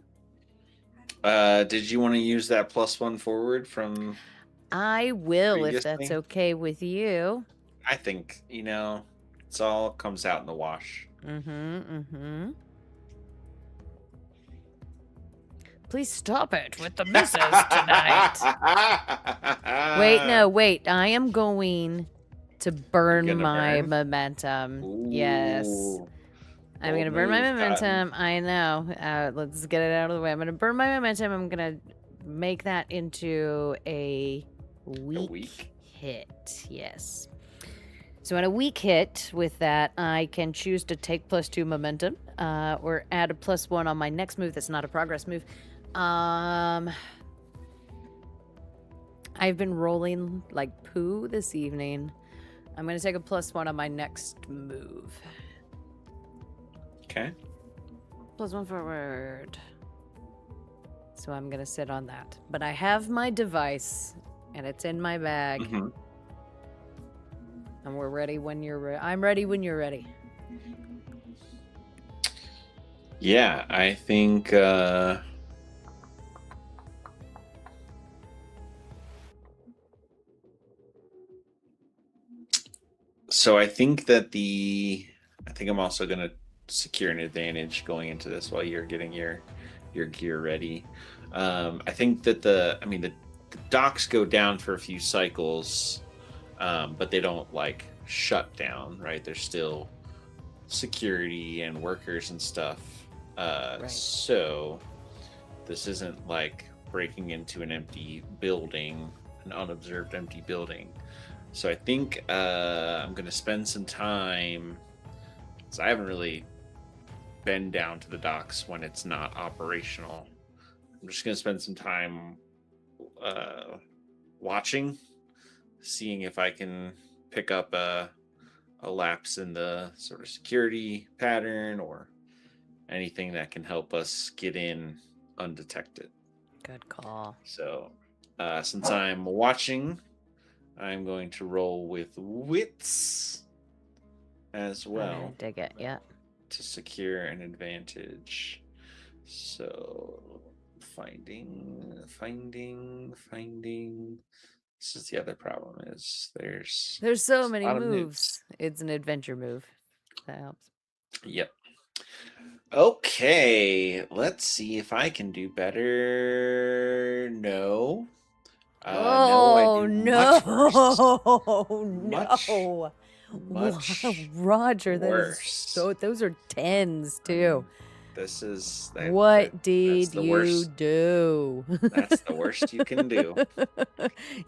Did you want to use that +1 forward from? I will, if that's previously? okay with you. I think, it's all comes out in the wash. Please stop it with the misses tonight. Wait. I am going to burn my momentum. Ooh, yes. I'm going to burn my momentum. I know. Let's get it out of the way. I'm going to burn my momentum. I'm going to make that into a weak hit. Yes. So on a weak hit with that, I can choose to take +2 momentum or add a +1 on my next move that's not a progress move. I've been rolling like poo this evening. I'm going to take a +1 on my next move. Okay. +1 forward. So I'm going to sit on that. But I have my device, and it's in my bag. Mm-hmm. And we're ready when you're ready. I'm ready when you're ready. Yeah, I think... So I think that I think I'm also going to secure an advantage going into this while you're getting your gear ready. I think that the docks go down for a few cycles, but they don't like shut down, right? There's still security and workers and stuff. Right. So this isn't like breaking into an empty building, an unobserved empty building. So I think I'm going to spend some time, because I haven't really been down to the docks when it's not operational. I'm just going to spend some time watching, seeing if I can pick up a lapse in the sort of security pattern or anything that can help us get in undetected. Good call. So since I'm watching, I'm going to roll with wits as well. I dig it, yeah. To secure an advantage. So finding. This is the other problem is there's so many moves. It's an adventure move. That helps. Yep. Okay, let's see if I can do better. No. No, much Roger, worse. Those are 10s too. This is what did you do? That's the worst you can do.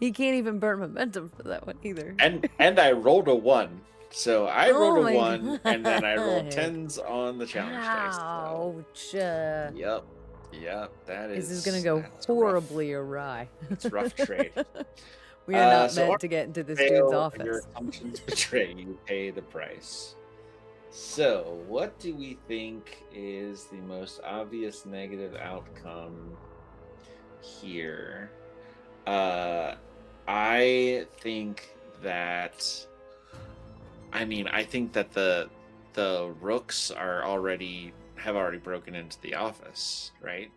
You can't even burn momentum for that one either. And I rolled a 1. So I rolled a 1 and then I rolled 10s on the challenge dice. Ouch. Yep, that is. This is gonna go horribly awry. It's rough trade. We are not meant to get into this dude's office. Your assumptions betray you, pay the price. So, what do we think is the most obvious negative outcome here? I think that I think that the rooks have already broken into the office, right?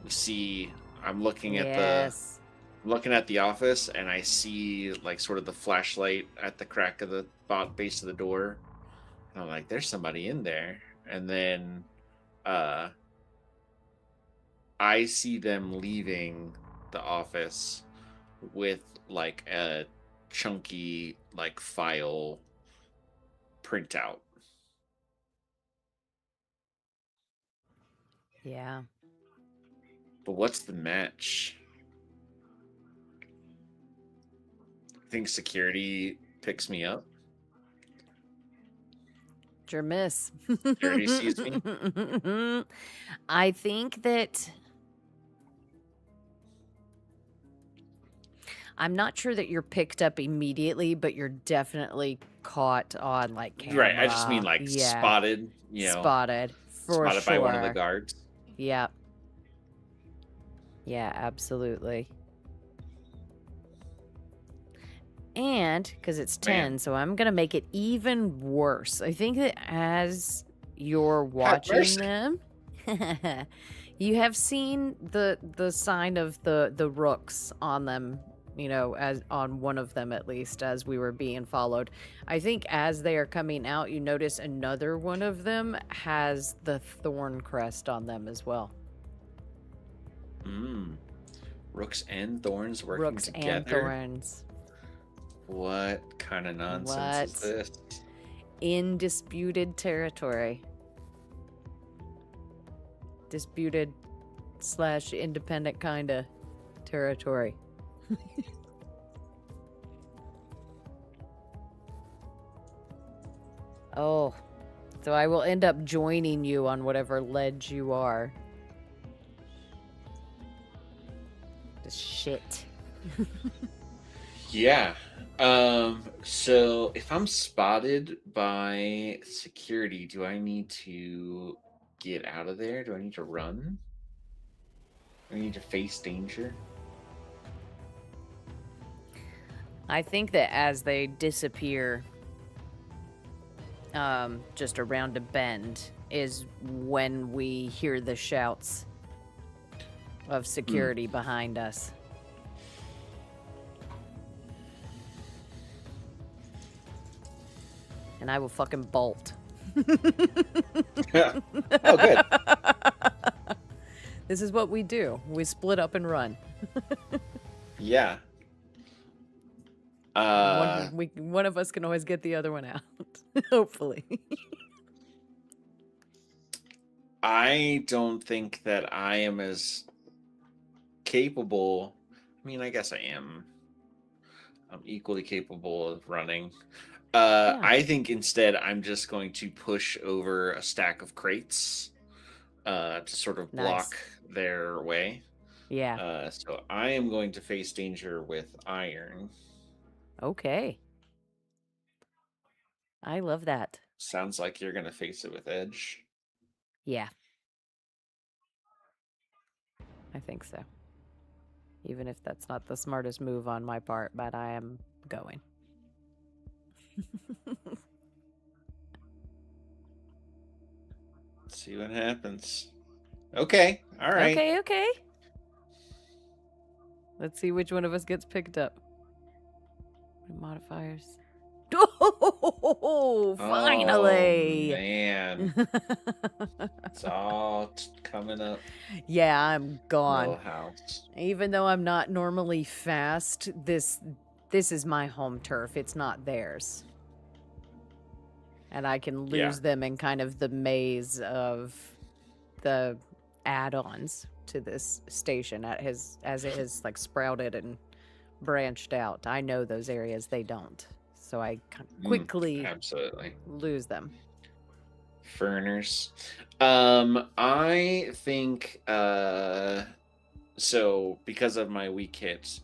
We see I'm Yes. looking at the office and I see like sort of the flashlight at the crack of the base of the door. And I'm like, there's somebody in there. And then uh I see them leaving the office with like a chunky like file printout. Yeah. But what's the match? I think security picks me up. Your miss. Security sees me. I think that I'm not sure that you're picked up immediately, but you're definitely caught on like Right. I just mean camera. like Yeah. spotted, Spotted for spotted by one of the sure. guards. Yep. Yeah, absolutely. And because it's 10, Man. so I'm going to make it even worse. I think that as you're Have watching mercy. them, you have seen the sign of the rooks on them, you know, as on one of them at least, as we were being followed. I think as they are coming out, you notice another one of them has the thorn crest on them as well. Rooks and thorns working Rooks and together. thorns. What kind of nonsense is this? In disputed territory. Disputed / independent kind of territory. Oh, so I will end up joining you on whatever ledge you are. Just shit. Yeah. So if I'm spotted by security, do I need to get out of there? Do I need to run? Do I need to face danger? I think that as they disappear, just around a bend is when we hear the shouts of security behind us. And I will fucking bolt. Oh, good. This is what we do. We split up and run. Yeah. One of us can always get the other one out. Hopefully. I don't think that I am as capable. I mean, I guess I am. I'm equally capable of running. Yeah. I think instead I'm just going to push over a stack of crates to sort of block their way. Yeah. So I am going to face danger with iron. Okay. I love that. Sounds like you're going to face it with edge. Yeah. I think so. Even if that's not the smartest move on my part, but I am going. Let's see what happens. Okay. All right. Okay. Let's see which one of us gets picked up. Modifiers. Oh, finally! Oh, man. It's all coming up. Yeah, I'm gone. House. Even though I'm not normally fast, this is my home turf. It's not theirs. And I can lose them in kind of the maze of the add-ons to this station as it has like sprouted and branched out. I know those areas, they don't. So I quickly absolutely lose them. Furners. I think so because of my weak hits,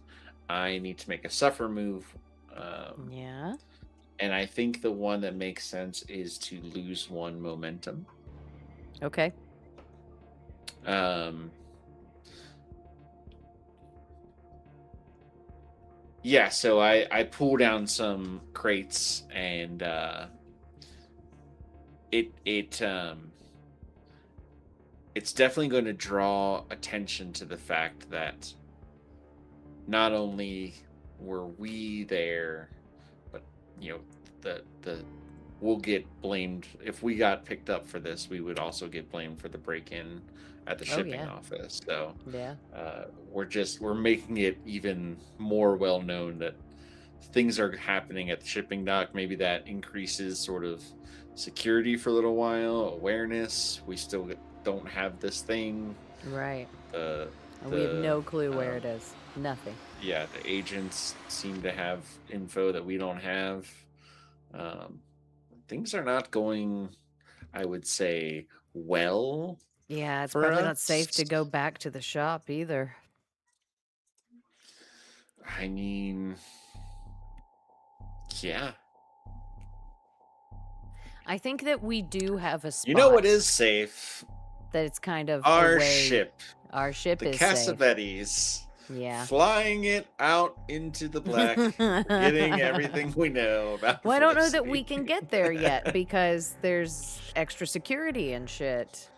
I need to make a suffer move. Yeah. And I think the one that makes sense is to lose 1 momentum. yeah, so I pull down some crates and it it's definitely going to draw attention to the fact that not only were we there, but you know, the we'll get blamed if we got picked up for this. We would also get blamed for the break-in at the Oh shipping yeah. office. So Yeah. we're making it even more well known that things are happening at the shipping dock. Maybe that increases sort of security for a little while, awareness. We still don't have this thing. Right. The And we have the no clue where it is. Nothing. yeah, the agents seem to have info that we don't have. Um, things are not going, I would say, well Yeah, it's for probably not safe us. to go back to the shop either. I mean, yeah. I think that we do have a You know what spot is safe? that it's kind of Our away. ship, Our ship the is safe. Cassavetes, Yeah. flying it out into the black, forgetting everything we know about Well, I don't know that we Felicity. can get there yet because there's extra security and shit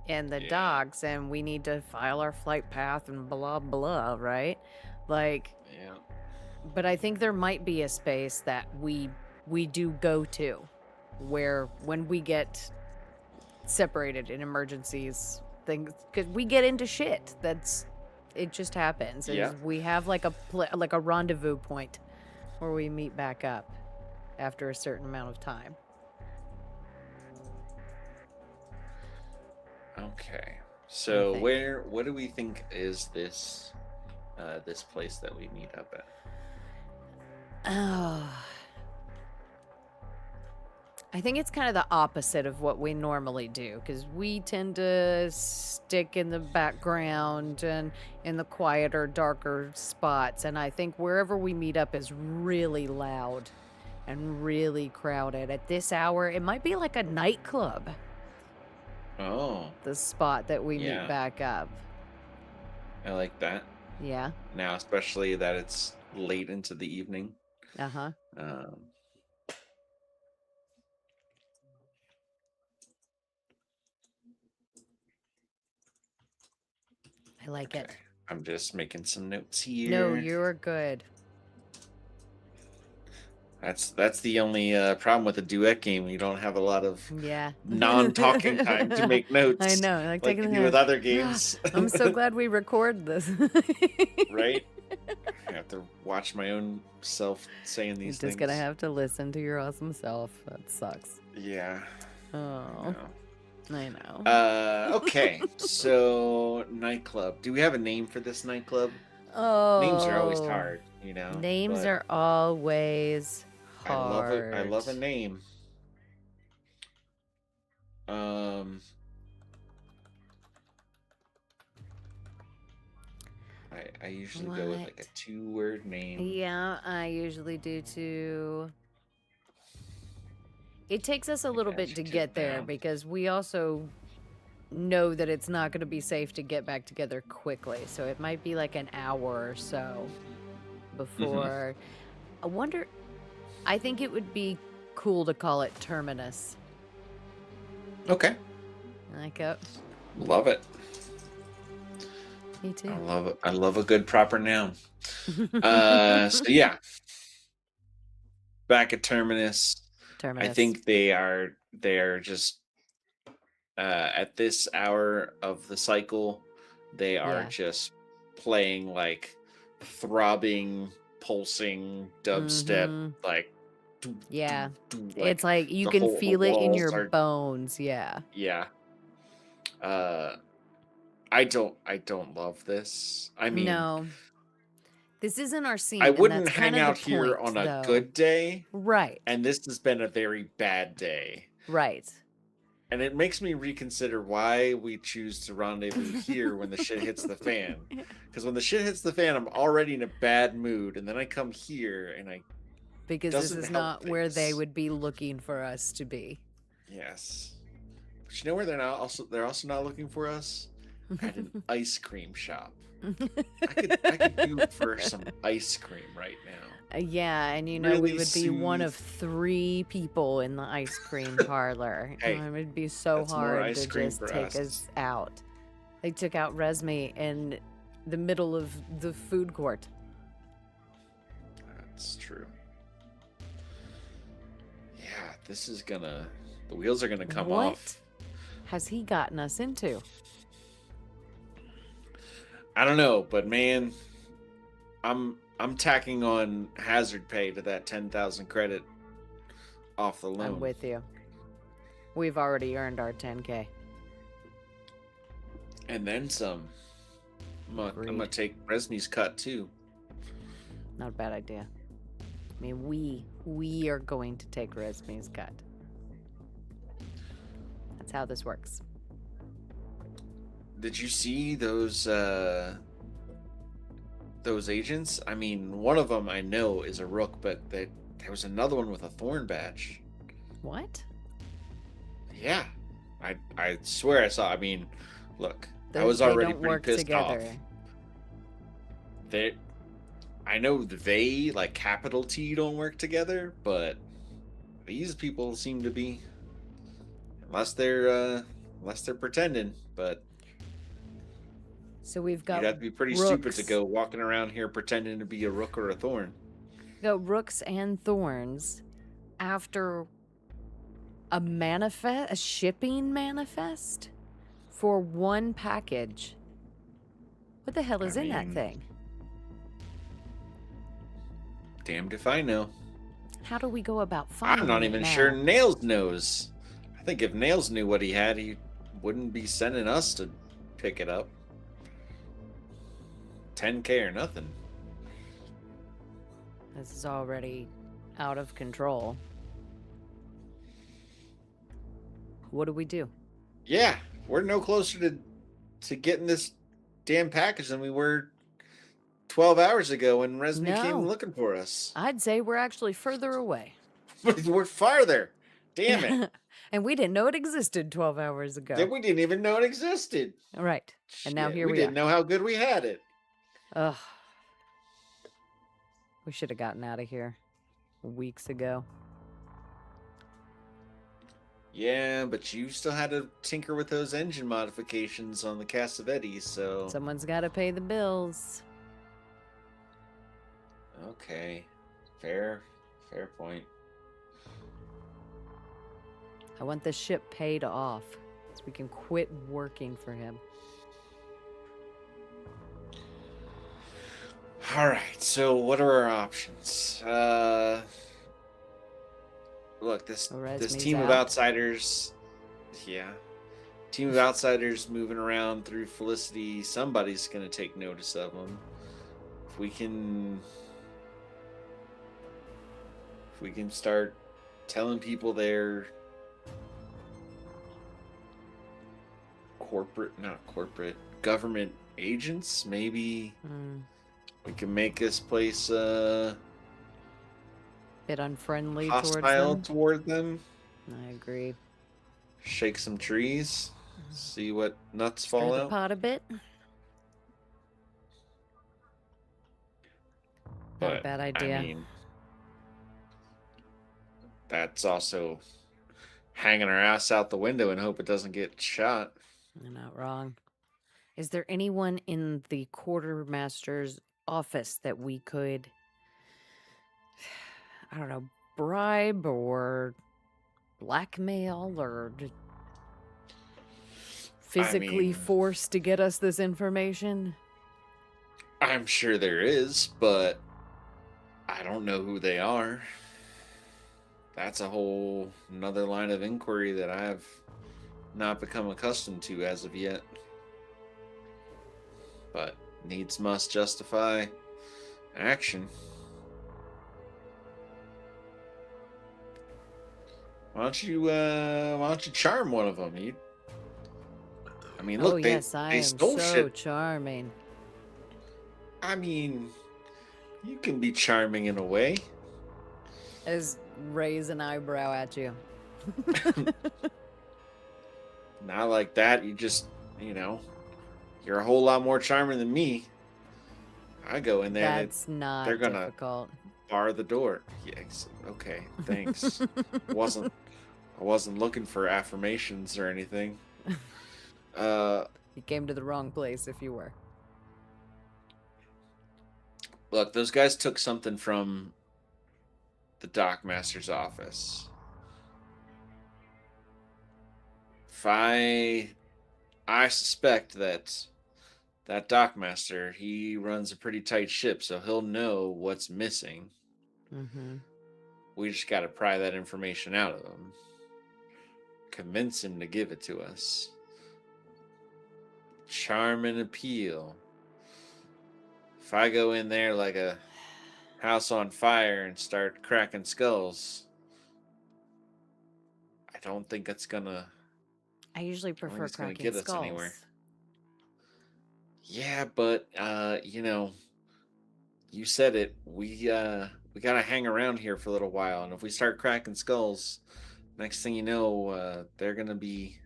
in the Yeah, docks, and we need to file our flight path and blah blah, right? Like, yeah. but I think there might be a space that we do go to where when we get separated in emergencies, things because we get into shit. That's it just happens. Yeah. Is we have like like a rendezvous point where we meet back up after a certain amount of time. Okay. I So think. what do we think is this place that we meet up at? Oh, I think it's kind of the opposite of what we normally do because we tend to stick in the background and in the quieter, darker spots. And I think wherever we meet up is really loud and really crowded. At this hour, it might be like a nightclub, Oh, the spot that we meet yeah. back up. I like that. Yeah. Now, especially that it's late into the evening. Uh huh. Um, I like okay. it. I'm just making some notes No, here. you're good. That's the only problem with a duet game. You don't have a lot of Yeah. non-talking time to make I notes know. Like like taking you the do with hand. other Ah, games. I'm so glad we record this. Right? I have to watch my own self saying You're these just things. gonna have to listen to your awesome self. That sucks. Yeah. Oh, I know. Okay. So nightclub. Do we have a name for this nightclub? Names are always Oh, hard, you know, names but are always I hard. love a name. Um I usually go with like a What? 2-word name. Yeah, I usually do too. It takes us a I little got bit you to two get there down. because we also know that it's not going to be safe to get back together quickly. So it might be like an hour or so Mm-hmm. before. I wonder, I think it would be cool to call it Terminus. Okay. Like, oh, Love it. me too. I love a good proper noun. So yeah, back at Terminus. I Terminus. think they're just at this hour of the cycle, they are Yeah. just playing like throbbing, pulsing dubstep, Mm-hmm. like doo, Yeah. doo, doo, It's like like you can the feel it in walls your are, bones. Yeah. yeah. Uh, I don't love this. I mean, No, this isn't our I scene, and wouldn't that's kind hang of the out here point, on a though. good day, Right. and this has been a very bad day. Right. And it makes me reconsider why we choose to rendezvous here when the shit hits the fan. Because when the shit hits the fan, I'm already in a bad mood, and then I come here and I Because this doesn't is help not where they things. would be looking for us to be. Yes, but you know where they're also not looking for us at an ice cream shop. I could do it for some ice cream right now. Yeah, and we Really would be one soothe. of 3 people in the ice cream parlor. Hey, It would be so that's more hard ice to cream just for take us. us out. They took out Resme in the middle of the food court. That's true. Yeah, the wheels are gonna come What off. has he gotten us into? I don't know, but man, I'm tacking on hazard pay to that 10,000 credit off the I'm loan. with you. We've already earned our 10K. And then some. I'm gonna Agreed. take Resmi's cut too. Not a bad idea. I mean, we are going to take Resme's cut. That's how this works. Did you see those agents? I mean, one of them I know is a rook, but there was another one with a thorn badge. What? Yeah, I swear I saw. I mean, look, I They was already don't pretty work pissed together. off. They, I know they like capital T don't work together, but these people seem to be, unless they're pretending. But So we've you'd got have to be pretty stupid to go walking around here pretending to be a rook or a thorn. rooks and thorns after a shipping manifest for one package. What the hell is in that mean, thing? Damned if I know. How do we go about finding I'm not it even now? sure Nails knows. I think if Nails knew what he had, he wouldn't be sending us to pick it up. 10K or nothing. This is already out of control. What do we do? Yeah, we're no closer to getting this damn package than we were 12 hours ago when Resmi came No. looking for us. I'd say we're actually further away. We're farther. Damn it. And we didn't know it existed 12 hours ago. Then we didn't even know it existed. Right. And now Shit, here we didn't are. know how good we had it. Ugh. We should have gotten out of here weeks ago. Yeah, but you still had to tinker with those engine modifications on the Cassavetes, so... Someone's got to pay the bills. Okay. Fair point. I want this ship paid off so we can quit working for him. Alright, so what are our options? Look, this Resmi's team of out. outsiders... Yeah. Team of outsiders moving around through Felicity, somebody's going to take notice of them. If we can start telling people they're government agents, maybe we can make this place Bit unfriendly hostile towards them. toward them. I agree. Shake some trees, see what nuts Stir fall the out. pot a bit. Not a bad idea. I mean, that's also hanging our ass out the window and hope it doesn't get shot. You're not wrong. Is there anyone in the quartermaster's office that we could, I don't know, bribe or blackmail or physically force to get us this information? I'm sure there is, but I don't know who they are. That's a whole another line of inquiry that I have not become accustomed to as of yet. But needs must justify action. Why don't you charm one of them? I mean, look, yes, I they am stole so shit. charming. I mean, you can be charming in a way. As raise an eyebrow at you. Not like that. You just, You're a whole lot more charming than me. I go in there and That's they're not gonna difficult. bar the door. Yes. Okay. Thanks. wasn't I wasn't looking for affirmations or anything. You came to the wrong place if you were. Look, those guys took something from the dockmaster's office. If I suspect that dockmaster, he runs a pretty tight ship, so he'll know what's missing. Mm-hmm. We just got to pry that information out of him. Convince him to give it to us. Charm and appeal. If I go in there like a house on fire and start cracking skulls, I don't think it's gonna. I usually prefer It's gonna cracking get us anywhere. skulls. Yeah, but you said it. We gotta hang around here for a little while, and if we start cracking skulls, next thing you know, they're gonna be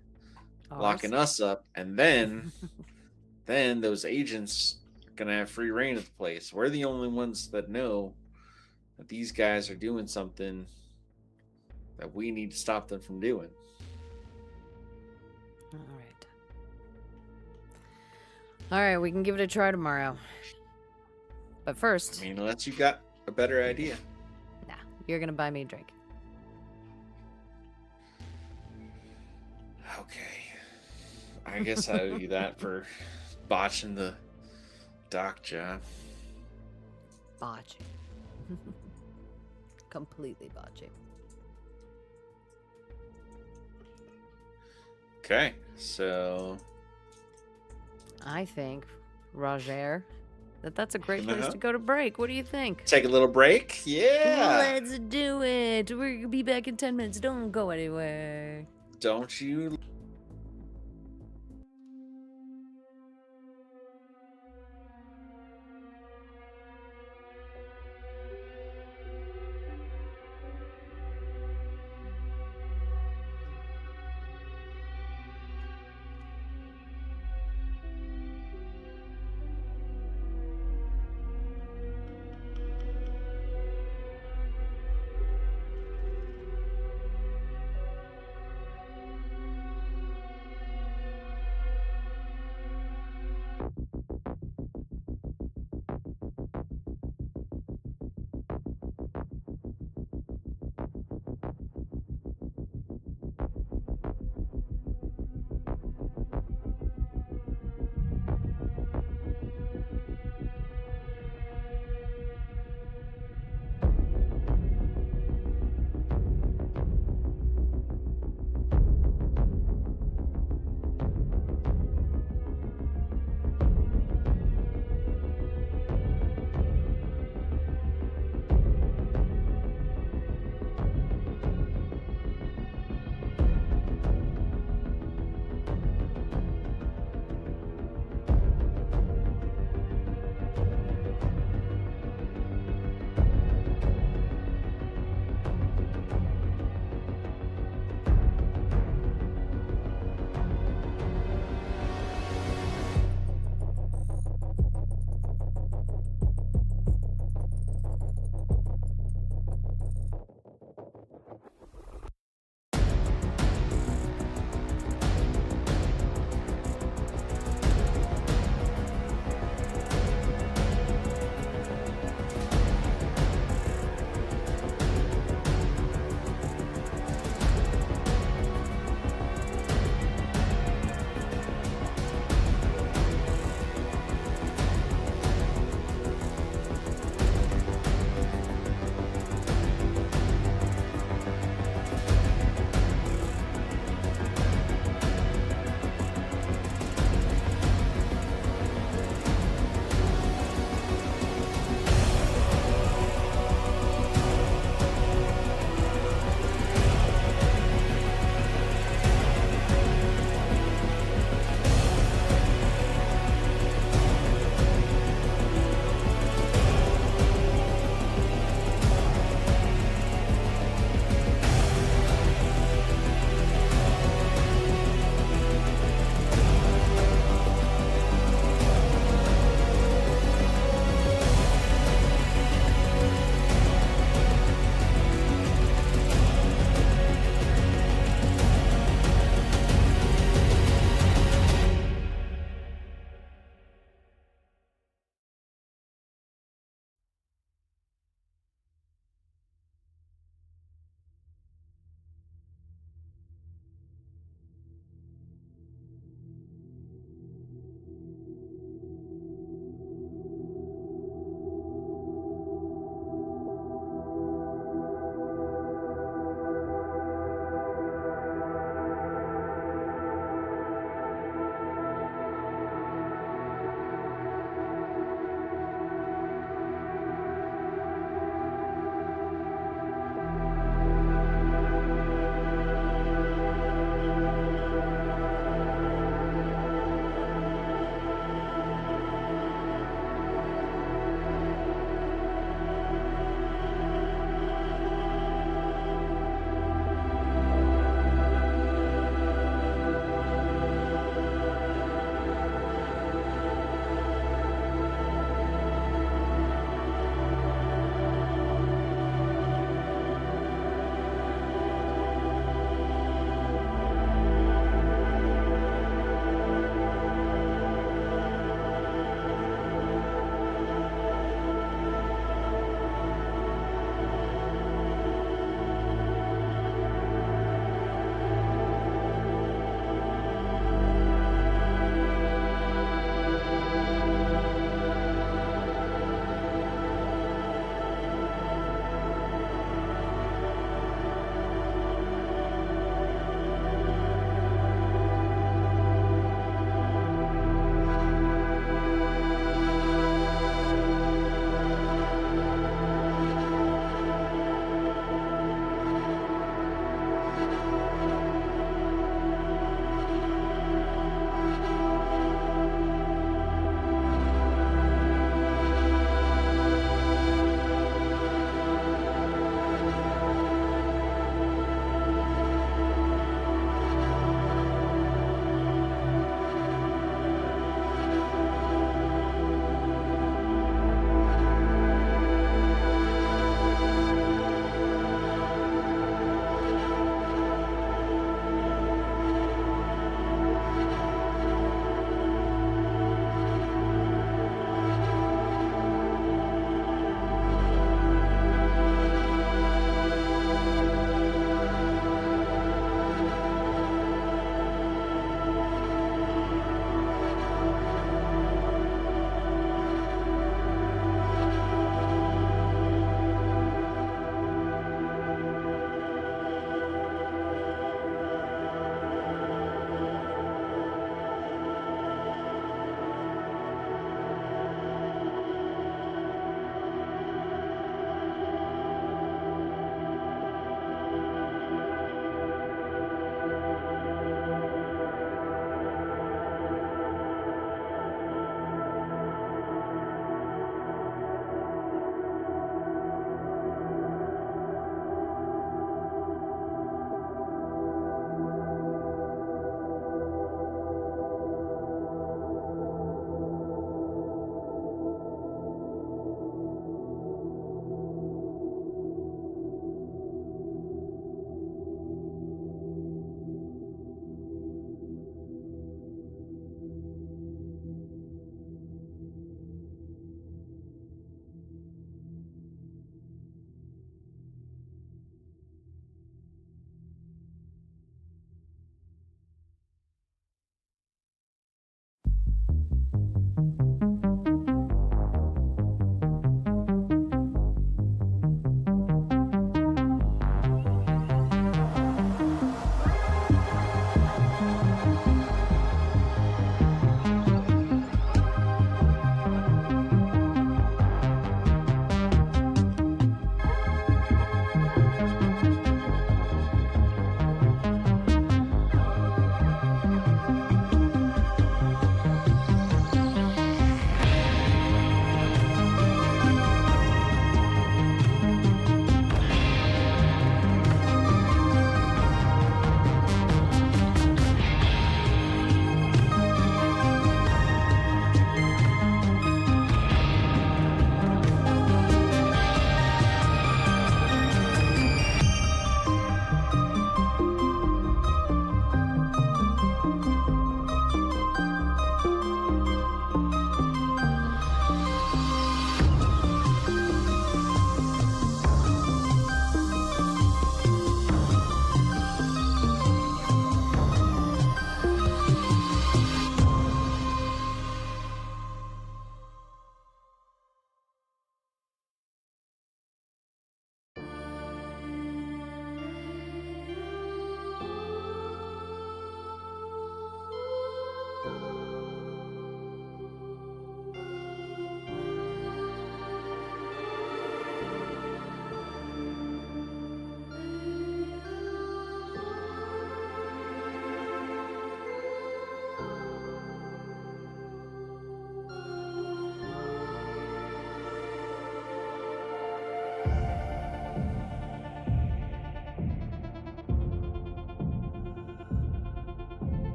locking us up, and then those agents are gonna have free reign of the place. We're the only ones that know that these guys are doing something that we need to stop them from doing. All right. All right, we can give it a try tomorrow. But first... I mean, unless you got a better idea. Nah, you're going to buy me a drink. Okay. I guess I owe you that for botching the dock job. Botching. Completely botching. Okay, so... I think, Roger, that's a great place to go to break. What do you think? Take a little break? Yeah! Let's do it! We're going to be back in 10 minutes. Don't go anywhere. Don't you...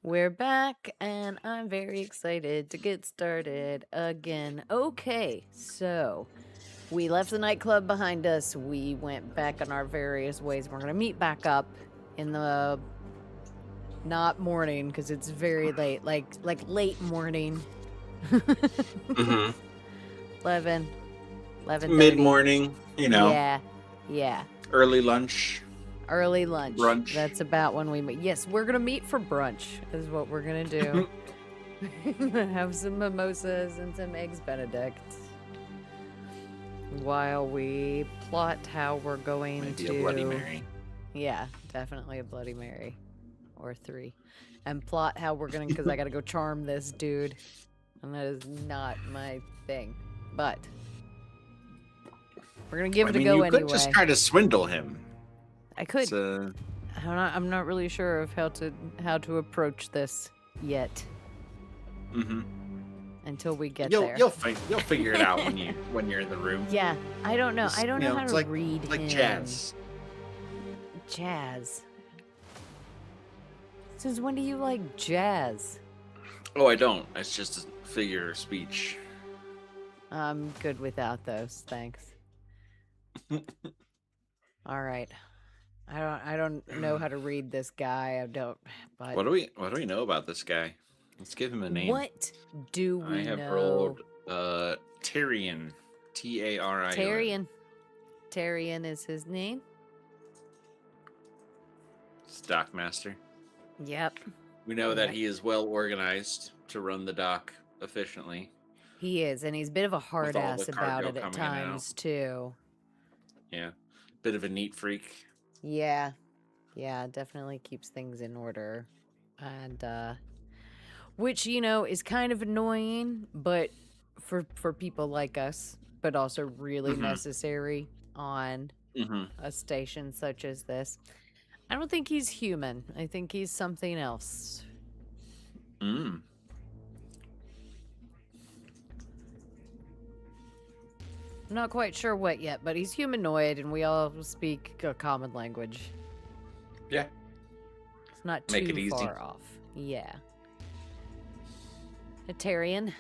We're back, and I'm very excited to get started again. Okay, so we left the nightclub behind us. We went back on our various ways. We're going to meet back up in the not morning because it's very late, like late morning. Mm-hmm. 11, 11:30. Mid-morning, Yeah. early lunch. Early lunch. Brunch. That's about when we meet. Yes, we're going to meet for brunch is what we're going to do. Have some mimosas and some eggs Benedict while we plot how we're going Maybe to a Bloody Mary. Yeah, definitely a Bloody Mary or 3. And plot how we're going to, because I got to go charm this dude. And that is not my thing. But we're going to give it a go you anyway. could just try to swindle him. I could. I'm not really sure of how to approach this yet. Mm-hmm. Until we get there. You'll figure it out when you're in the room. Yeah, I don't know. I don't know how to read like him. jazz. Jazz. Since when do you like jazz? Oh, I don't. It's just a figure of speech. I'm good without those, thanks. All right. I don't know how to read this guy. I don't. But what do we know about this guy? Let's give him a name. What do we know? I have rolled Tyrion. T-A-R-I-O-N. Tyrion. Tyrion is his name. Stockmaster. Yep. We know that he is well organized to run the dock efficiently. He is, and he's a bit of a hard ass about it at times too. Yeah. Bit of a neat freak. Yeah. Yeah, definitely keeps things in order. And which, is kind of annoying, but for people like us, but also really necessary on a station such as this. I don't think he's human. I think he's something else. Mm. I'm not quite sure what yet, but he's humanoid and we all speak a common language. Yeah. It's not too far off. Yeah. Tyrion.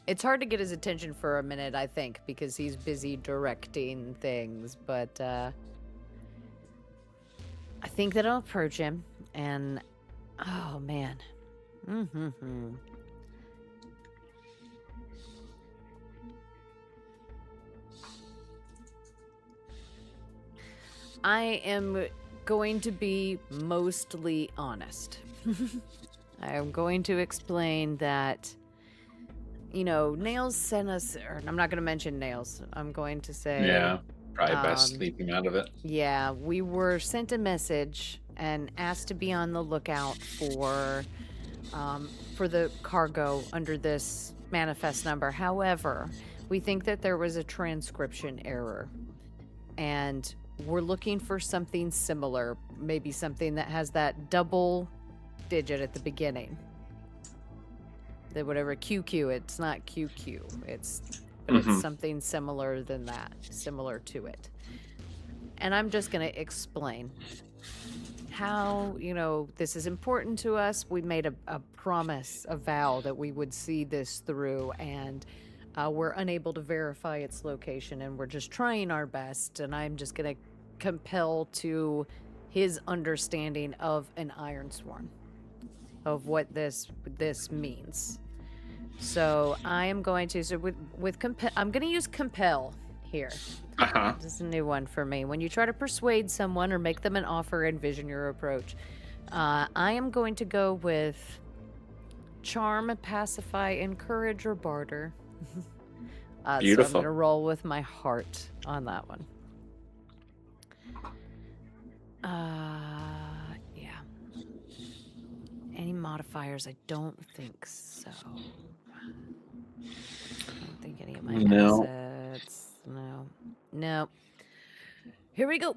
It's hard to get his attention for a minute, I think, because he's busy directing things, but I think that I'll approach him and oh man. I am going to be mostly honest. I am going to explain that, Nails sent us, or I'm not going to mention Nails. I'm going to say... Yeah, probably best leaving out of it. Yeah, we were sent a message and asked to be on the lookout for the cargo under this manifest number. However, we think that there was a transcription error. And we're looking for something similar, maybe something that has that double digit at the beginning. The whatever QQ, it's not QQ. It's something similar than that, similar to it. And I'm just going to explain how, this is important to us. We made a promise, a vow that we would see this through, and we're unable to verify its location, and we're just trying our best. And I'm just going to compel to his understanding of an Iron Sworn, of what this means. So I am going to, I'm going to use compel here. This is a new one for me. When you try to persuade someone or make them an offer, envision your approach. I am going to go with charm, pacify, encourage, or barter. Beautiful. So I'm going to roll with my heart on that one. Yeah. Any modifiers? I don't think so. I don't think any of my assets. No. Here we go.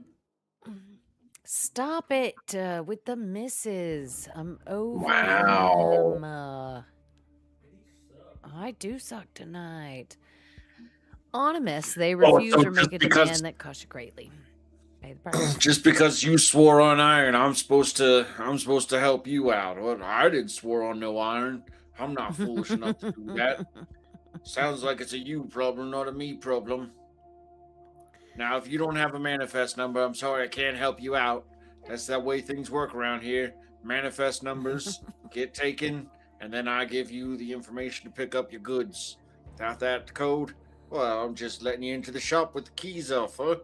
Stop it with the misses. I'm over. Wow. I do suck tonight. On a miss, they refuse or make a demand that costs you greatly. Pay the price. Just because you swore on iron, I'm supposed to help you out. What? I didn't swear on no iron. I'm not foolish enough to do that. Sounds like it's a you problem, not a me problem. Now, if you don't have a manifest number, I'm sorry I can't help you out. That's the way things work around here. Manifest numbers get taken, and then I give you the information to pick up your goods. Without that code, well, I'm just letting you into the shop with the keys off, huh?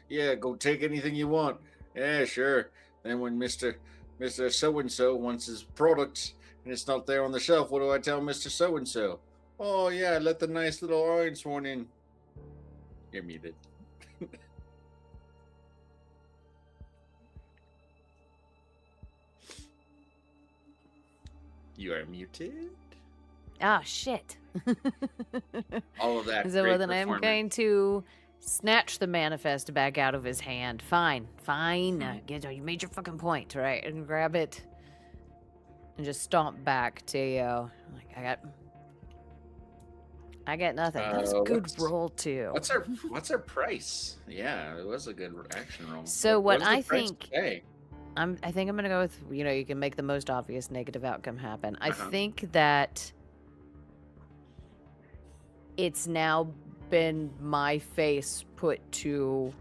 Yeah, go take anything you want. Yeah, sure. Then when Mr. So-and-so wants his product and it's not there on the shelf, what do I tell Mr. So-and-so? Oh, yeah, let the nice little orange one in. You're muted. You are muted. Ah, shit. All of that. So great then I'm going to snatch the manifest back out of his hand. Fine. You made your fucking point, right? And grab it and just stomp back to you. Like, I got nothing. That's a good roll too. What's our price? Yeah, it was a good action roll. So what I think today? I think I'm gonna go with, you can make the most obvious negative outcome happen. I think that it's now been my face put to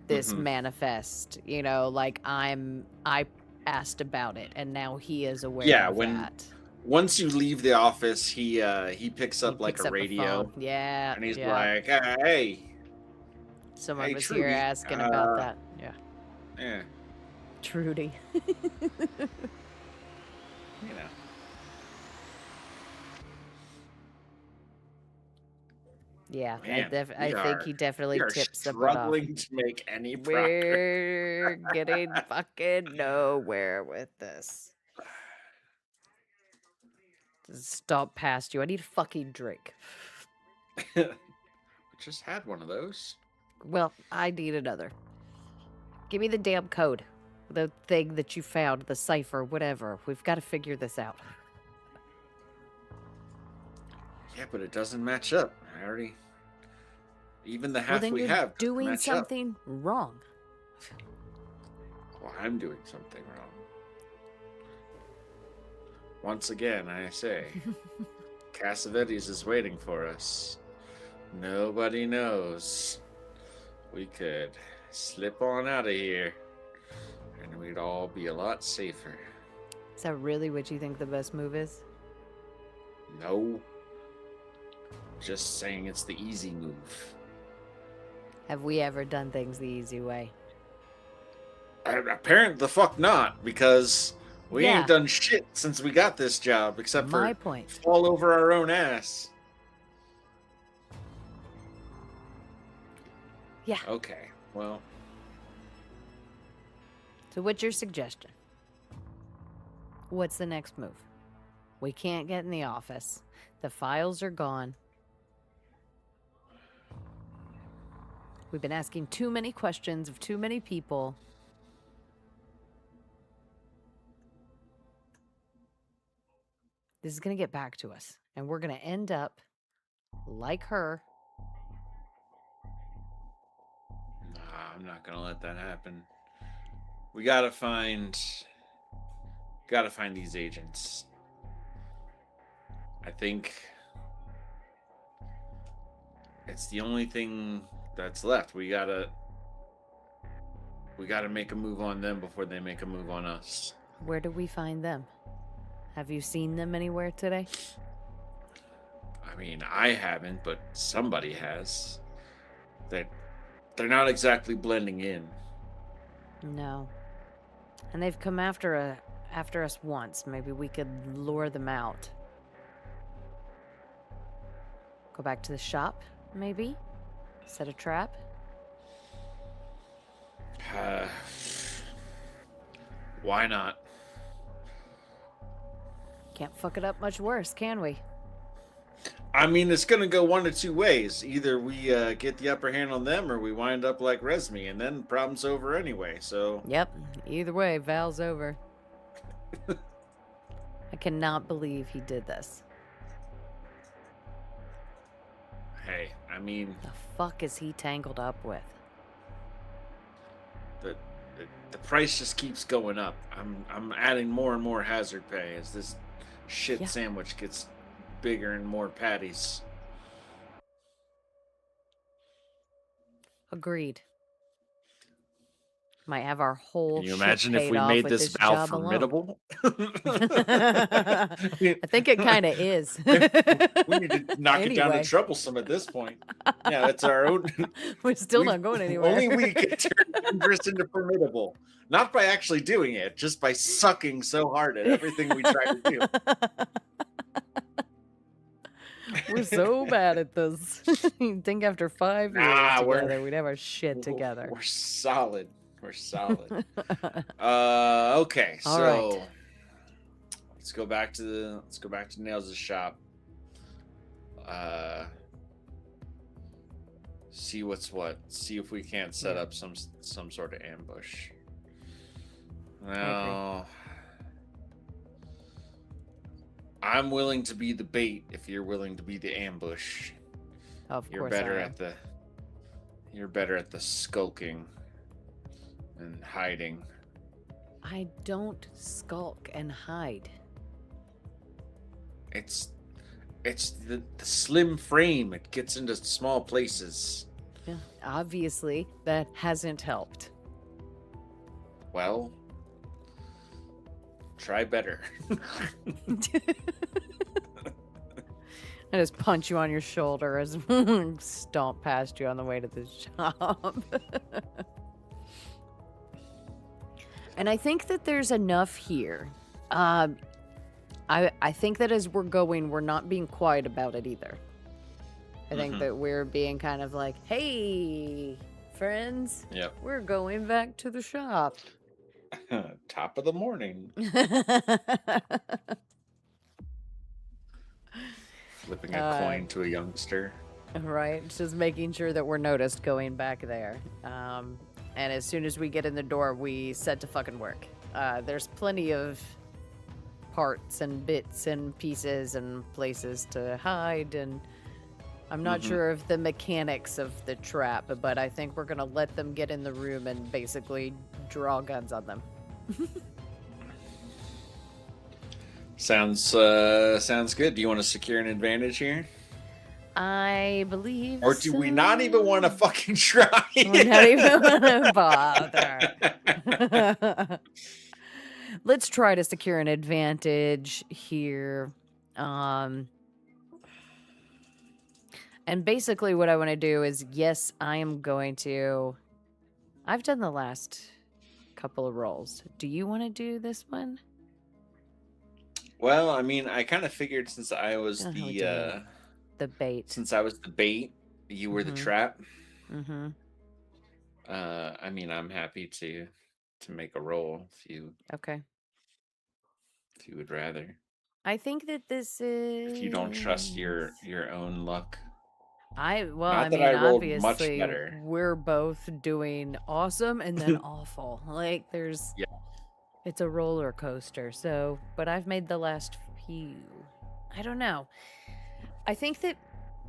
this manifest. Like I asked about it, and now he is aware of that. Once you leave the office, he picks up like a radio. Yeah. And he's like, hey. Someone was here asking about that. Yeah. Yeah. Trudy. Yeah, Man, I think he definitely tips them off. Struggling to make any progress. We're getting fucking nowhere with this. Stop past you. I need a fucking drink. Just had one of those. Well, I need another. Give me the damn code. The thing that you found, the cipher, whatever. We've got to figure this out. Yeah, but it doesn't match up. I already... Even the half we have doing something wrong. Well, I'm doing something wrong. Once again, I say, Cassavetes is waiting for us. Nobody knows. We could slip on out of here, and we'd all be a lot safer. Is that really what you think the best move is? No. Just saying it's the easy move. Have we ever done things the easy way? Apparently the fuck not, because we ain't done shit since we got this job, except for fall over our own ass. Yeah. Okay, well. So what's your suggestion? What's the next move? We can't get in the office. The files are gone. We've been asking too many questions of too many people. This is going to get back to us. And we're going to end up like her. Nah, I'm not going to let that happen. We got to find these agents. I think it's the only thing that's left. We gotta make a move on them before they make a move on us. Where do we find them? Have you seen them anywhere today? I mean, I haven't, but somebody has. They're not exactly blending in. No. And they've come after us once. Maybe we could lure them out. Go back to the shop, maybe? Set a trap? Why not? Can't fuck it up much worse, can we? I mean, it's going to go one of two ways. Either we get the upper hand on them, or we wind up like Resme, and then problem's over anyway, so... Yep. Either way, Val's over. I cannot believe he did this. Hey, I mean... The fuck is he tangled up with? the the price just keeps going up. I'm adding more and more hazard pay as this shit Yeah. sandwich gets bigger and more patties. Agreed. Might have our whole Can you ship imagine if paid we off made with this this vow job alone. formidable? I think it kind of is. We need to knock it down to Anyway, troublesome at this point. Yeah, that's our own. we're still not going anywhere. Only we can turn dangerous into formidable, not by actually doing it, just by sucking so hard at everything we try to do. We're so bad at this. You'd think after 5 years Nah, together, we'd have our shit together. we're solid. We're solid. Okay, All so right. let's go back to Nails' shop. See what's what. See if we can't set up some sort of ambush. Now, I'm willing to be the bait if you're willing to be the ambush. Of You're course better I am. you're better at the skulking and hiding. I don't skulk and hide. It's the slim frame. It gets into small places. Yeah, obviously, that hasn't helped. Well, try better. I just punch you on your shoulder as stomp past you on the way to the shop. And I think that there's enough here. I think that as we're going, we're not being quiet about it either. I think that we're being kind of like, hey, friends, Yep. we're going back to the shop. Top of the morning. Flipping a coin to a youngster. Right, just making sure that we're noticed going back there. And as soon as we get in the door, we set to fucking work. There's plenty of parts and bits and pieces and places to hide, and I'm not sure of the mechanics of the trap, but I think we're gonna let them get in the room and basically draw guns on them. Sounds good. Do you want to secure an advantage here? I believe. Or do we not even want to fucking try? We not even want to bother. Let's try to secure an advantage here. And basically what I want to do is, yes, I am going to... I've done the last couple of rolls. Do you want to do this one? Well, I mean, I kind of figured since I was the bait. Since I was the bait, you were the trap. Mm-hmm. I mean, I'm happy to make a roll if you would rather. I think that this is... If you don't trust your own luck. I mean, rolled much obviously, better. we're both doing awesome and then awful. Like, there's... Yeah. It's a roller coaster, so... But I've made the last few. I don't know. I think that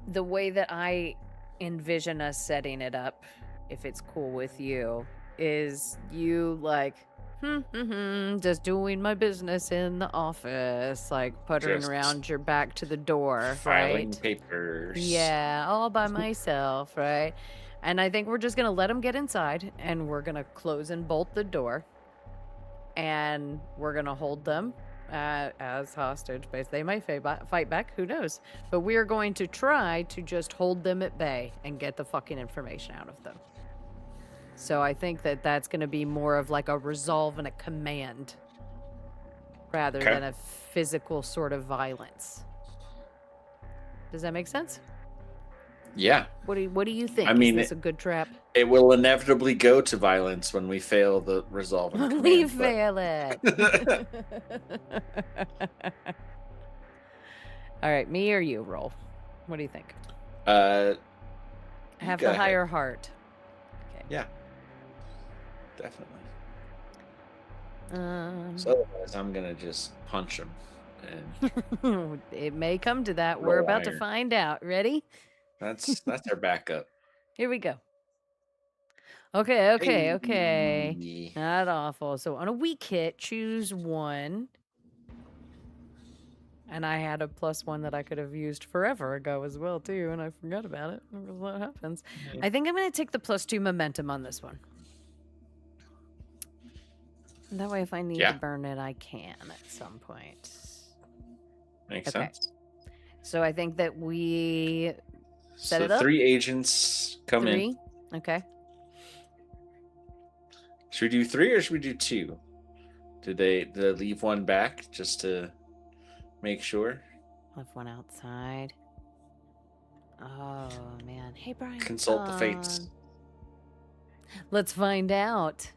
the way that I envision us setting it up, if it's cool with you, is you, like... just doing my business in the office, like puttering Just around your back to the door, filing right? papers. Yeah, all by myself, right? And I think we're just gonna let them get inside, and we're gonna close and bolt the door, and we're gonna hold them as hostage. But they might fight back, who knows? But we are going to try to just hold them at bay and get the fucking information out of them. So I think that that's going to be more of like a resolve and a command rather than a physical sort of violence. Does that make sense? Yeah. What do you think? I mean, is this a good trap? It will inevitably go to violence when we fail the resolve and command. We fail it. All right, me or you, roll. What do you think? Have the higher heart. Okay. Yeah. Definitely. So otherwise, I'm gonna just punch him. And it may come to that. We're about to find out. Ready? That's our backup. Here we go. Okay. Hey. Not awful. So on a weak hit, choose one. And I had a +1 that I could have used forever ago as well, too, and I forgot about it. Because what happens? I think I'm going to take the +2 momentum on this one. That way, if I need to burn it, I can at some point. Makes sense. So I think that we set it up. 3 agents come in. Okay. Should we do 3 or should we do 2? Did they leave one back just to make sure? Left one outside. Oh, man. Hey, Brian. Consult the fates. Let's find out.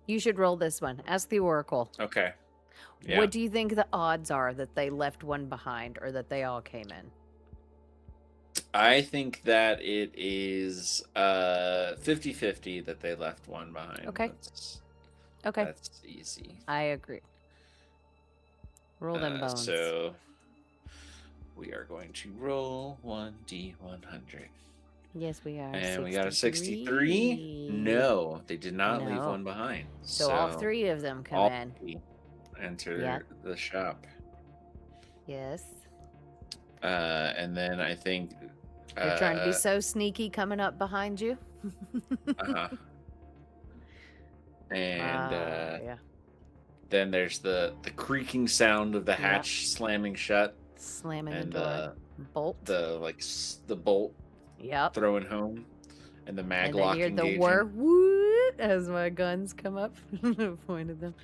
You should roll this one. Ask the Oracle. Okay. Yeah. What do you think the odds are that they left one behind or that they all came in? I think that it is 50-50 that they left one behind. Okay. Okay. That's easy. I agree. Roll them bones. So we are going to roll 1d100. Yes, we are. And we got a 63. No, they did not leave one behind. So all 3 of them come in. Enter the shop. Yes. And then I think they're trying to be so sneaky coming up behind you. And then there's the creaking sound of the hatch slamming shut. Slamming the door. Bolt. The bolt. Yep. Throwing home. And the maglock and then engaging. The whir woot as my guns come up. Pointed them.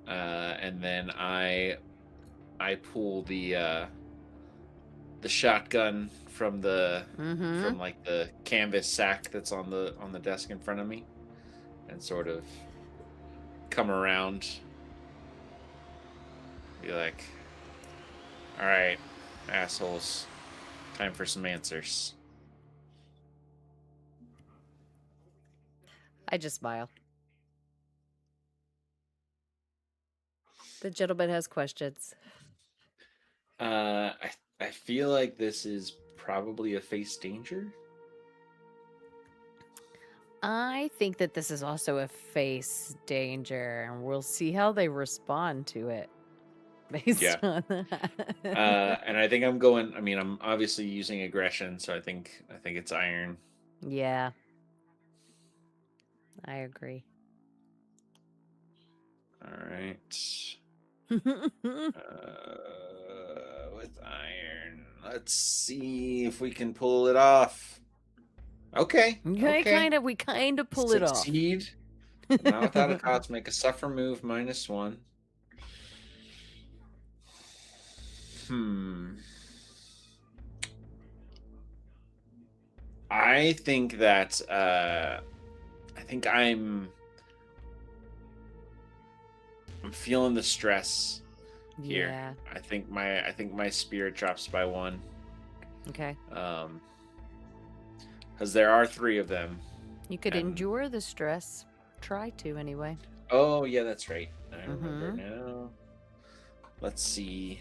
And then I pull the shotgun from the from like the canvas sack that's on the desk in front of me, and sort of come around. Be like, all right, assholes, time for some answers. I just smile. The gentleman has questions. I feel like this is probably a face danger. I think that this is also a face danger, and we'll see how they respond to it based on that. And I think I'm obviously using aggression, so I think it's iron. Yeah. I agree. All right. With iron, let's see if we can pull it off. Okay. We kind of pull it off. Succeed. Not without a cost. Make a suffer move -1. I think that I'm feeling the stress here. Yeah. I think my spirit drops by 1. Okay. Because there are 3 of them. You could endure the stress. Try to, anyway. Oh, yeah, that's right. I remember now. Let's see.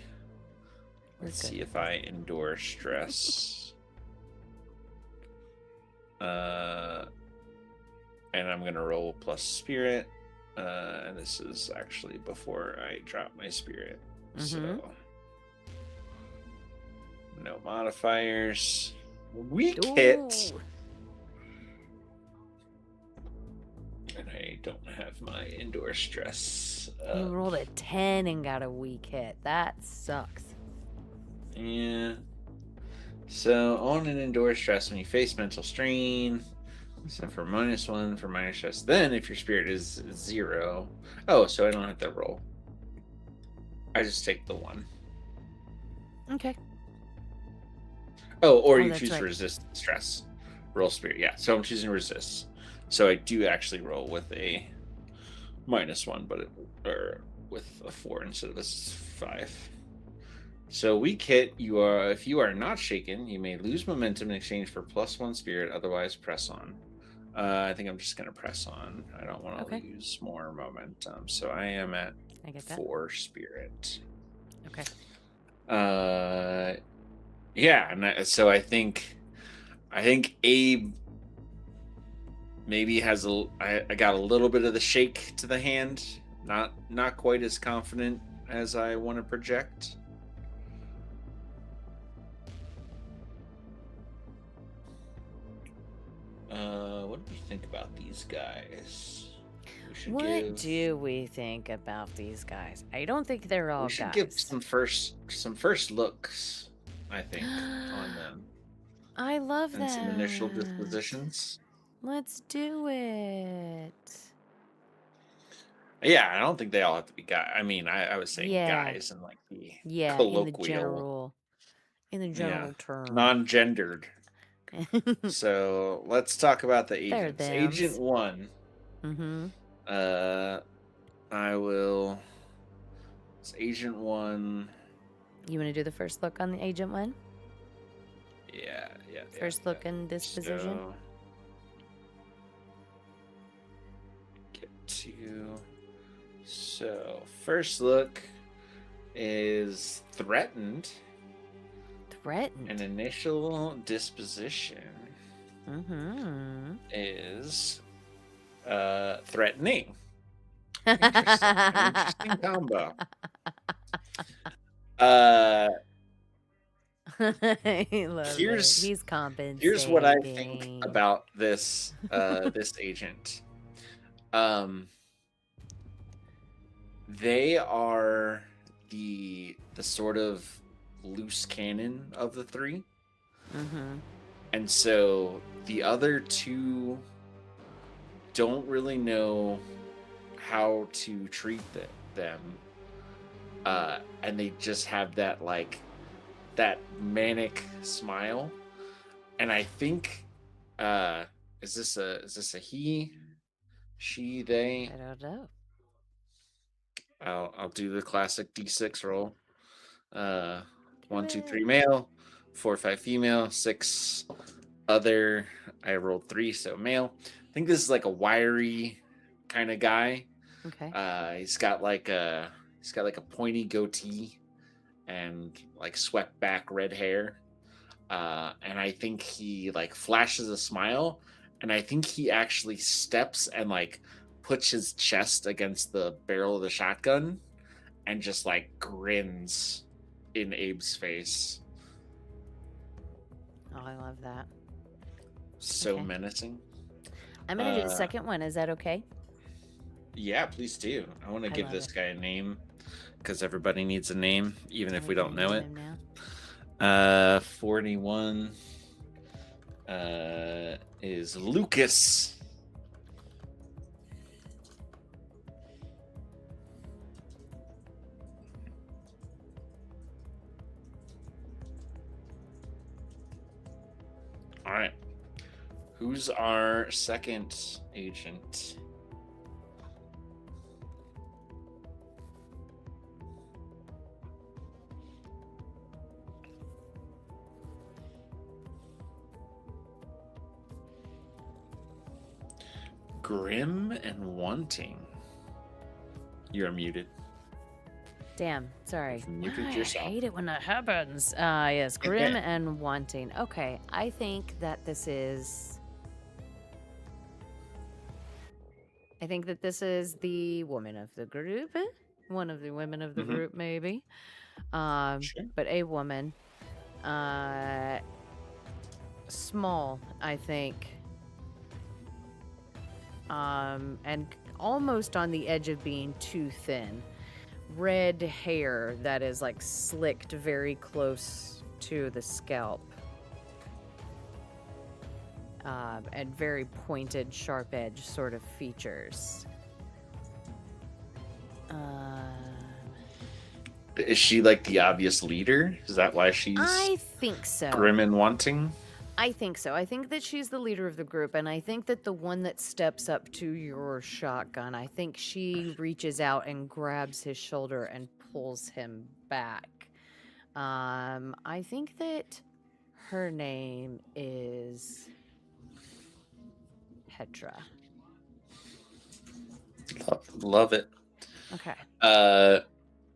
Let's see if I endure stress. And I'm going to roll plus spirit. And this is actually before I drop my spirit. So, no modifiers. Weak hit. And I don't have my endure stress. You rolled a 10 and got a weak hit. That sucks. Yeah. So on an endure stress, when you face mental strain, except for -1 for minor stress. Then if your spirit is 0, so I don't have to roll. I just take the 1. Okay. Or you choose resist stress. Roll spirit. Yeah, so I'm choosing resist. So I do actually roll with a -1, but with a 4 instead of a 5. So weak hit, if you are not shaken, you may lose momentum in exchange for +1 spirit, otherwise press on. I think I'm just going to press on. I don't want to lose more momentum. So I am at 4 spirit. Okay. Yeah, and so I think Abe maybe has I got a little bit of the shake to the hand. Not quite as confident as I want to project. What do you think about these guys? What do we think about these guys? I don't think they're all We should guys. give some first looks, I think, on them. I love that. And some initial dispositions. Let's do it. Yeah, I don't think they all have to be guys. I mean, I was saying Yeah. guys in like the Yeah, colloquial, in the general term. non-gendered. So let's talk about the agents. They're Agent thems. 1. Mm-hmm. I will. It's Agent 1. You want to do the first look on the Agent 1? Yeah. First look and disposition. So, get to. So first look is threatened. Threatened. An initial disposition is threatening. Interesting combo. He's compensating. Here's what I think about this this agent. They are the sort of loose cannon of the three. And so the other two don't really know how to treat them. And they just have that that manic smile. And I think is this a he, she, they? I don't know. I'll do the classic D6 roll. 1, 2, 3 male, 4, 5 female, 6 other. I rolled 3, so male. I think this is like a wiry kind of guy. Okay. He's got like a pointy goatee and like swept back red hair. And I think he like flashes a smile, and I think he actually steps and like puts his chest against the barrel of the shotgun and just like grins in Abe's face. Oh, I love that. So menacing. I'm gonna do the second one. Is that okay? Yeah, please do. I want to give this guy a name because everybody needs a name, even if we don't know it. 41 is Lucas. All right. Who's our second agent? Grim and Wanting. You're muted. Damn, sorry. Muted yourself. I hate it when that happens. Yes, Grim and Wanting. Okay, I think that this is... I think that this is the woman of the group. One of the women of the group, maybe. Sure. But a woman. Small, I think. And almost on the edge of being too thin. Red hair that is like slicked very close to the scalp. And very pointed, sharp edge sort of features. Is she like the obvious leader? Is that why she's I think so. Grim and Wanting? I think so. I think that she's the leader of the group, and I think that the one that steps up to your shotgun, I think she reaches out and grabs his shoulder and pulls him back. I think that her name is Petra. Love it. Okay.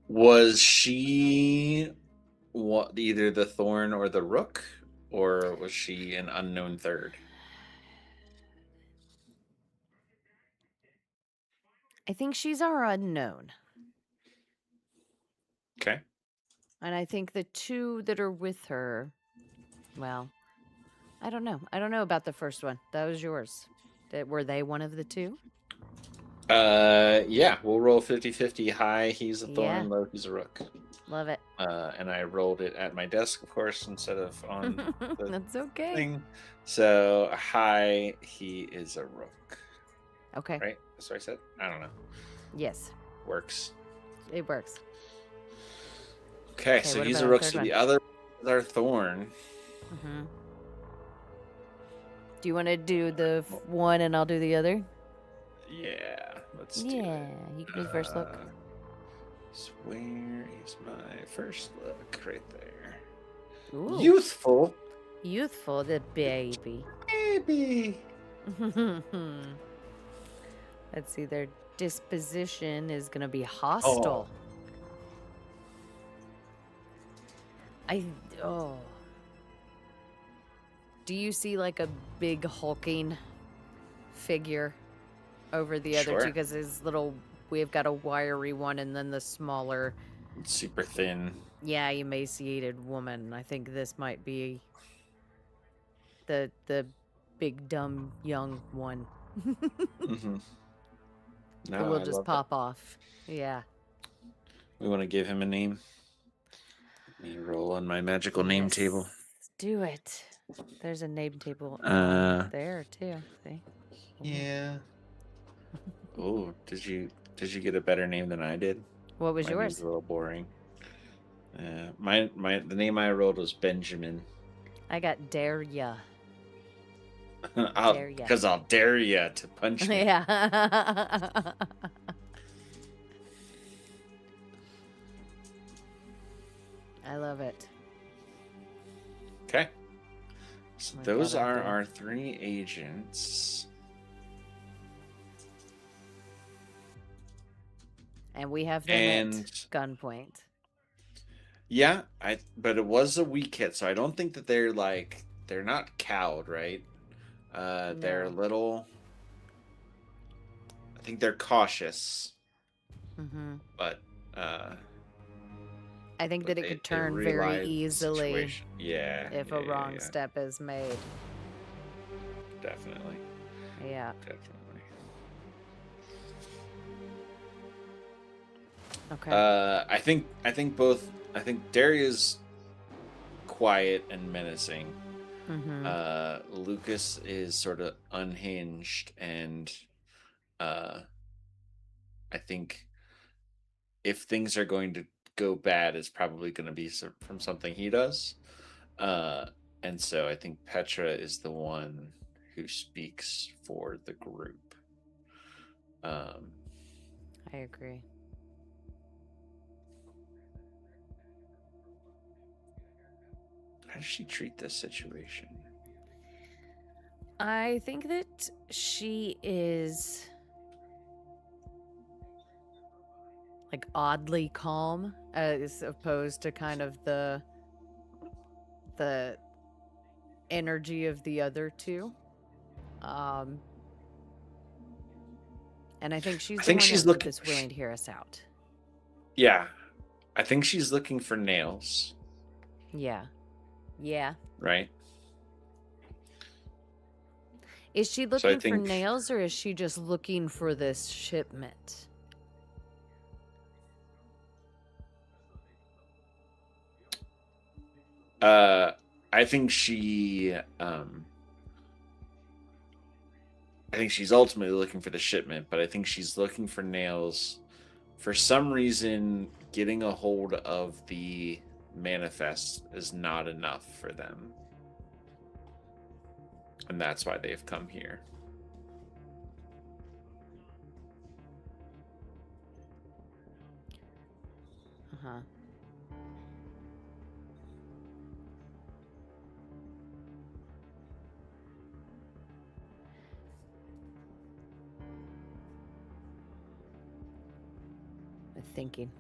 Was she either the Thorn or the Rook, or was she an unknown third? I think she's our unknown. Okay. And I think the two that are with her, well, I don't know. I don't know about the first one. That was yours. Were they one of the two? Yeah, we'll roll 50-50. High, he's a Yeah. thorn. Low, he's a rook. Love it. And I rolled it at my desk, of course, instead of on the That's okay. thing. So high, he is a rook. Okay. Right? That's what I said? I don't know. Yes. Works. It works. Okay, so what he's about a our rook. third So one? the other is our thorn. Mm-hmm. Do you want to do the one and I'll do the other? Yeah, let's do Yeah, it. you can do the first look. So where is my first look? Right there. Ooh. Youthful. Youthful, the baby. Baby. Let's see, their disposition is going to be hostile. Oh. Do you see like a big hulking figure over the other two? Because we've got a wiry one and then the smaller, super thin. Yeah, emaciated woman. I think this might be the big dumb young one. Mm-hmm. No, we'll just pop off. Yeah. We want to give him a name. Let me roll on my magical name table. Do it. There's a name table there too. See? Yeah. Oh, did you get a better name than I did? What was my yours? Name's a little boring. The name I rolled was Benjamin. I got Dare Ya. Because I'll dare ya to punch me. Yeah. I love it. Okay. So those are our 3 agents. And we have them at gunpoint. Yeah, but it was a weak hit, so I don't think that they're not cowed, right? No. They're a little. I think they're cautious. Mm-hmm. But I think that it could turn very easily. Yeah. If a wrong step is made. Definitely. Yeah. Definitely. Okay. I think Daria's quiet and menacing. Mm-hmm. Lucas is sort of unhinged, and I think if things are going to go bad, it's probably going to be from something he does. And so I think Petra is the one who speaks for the group. I agree. How does she treat this situation? I think that she is like oddly calm as opposed to kind of the energy of the other two. And I think she's willing to hear us out. Yeah. I think she's looking for nails. Yeah. Yeah. Right? Is she looking for nails, or is she just looking for this shipment? I think she's ultimately looking for the shipment, but I think she's looking for nails. For some reason, getting a hold of the manifest is not enough for them. And that's why they've come here. Uh-huh. Thinking.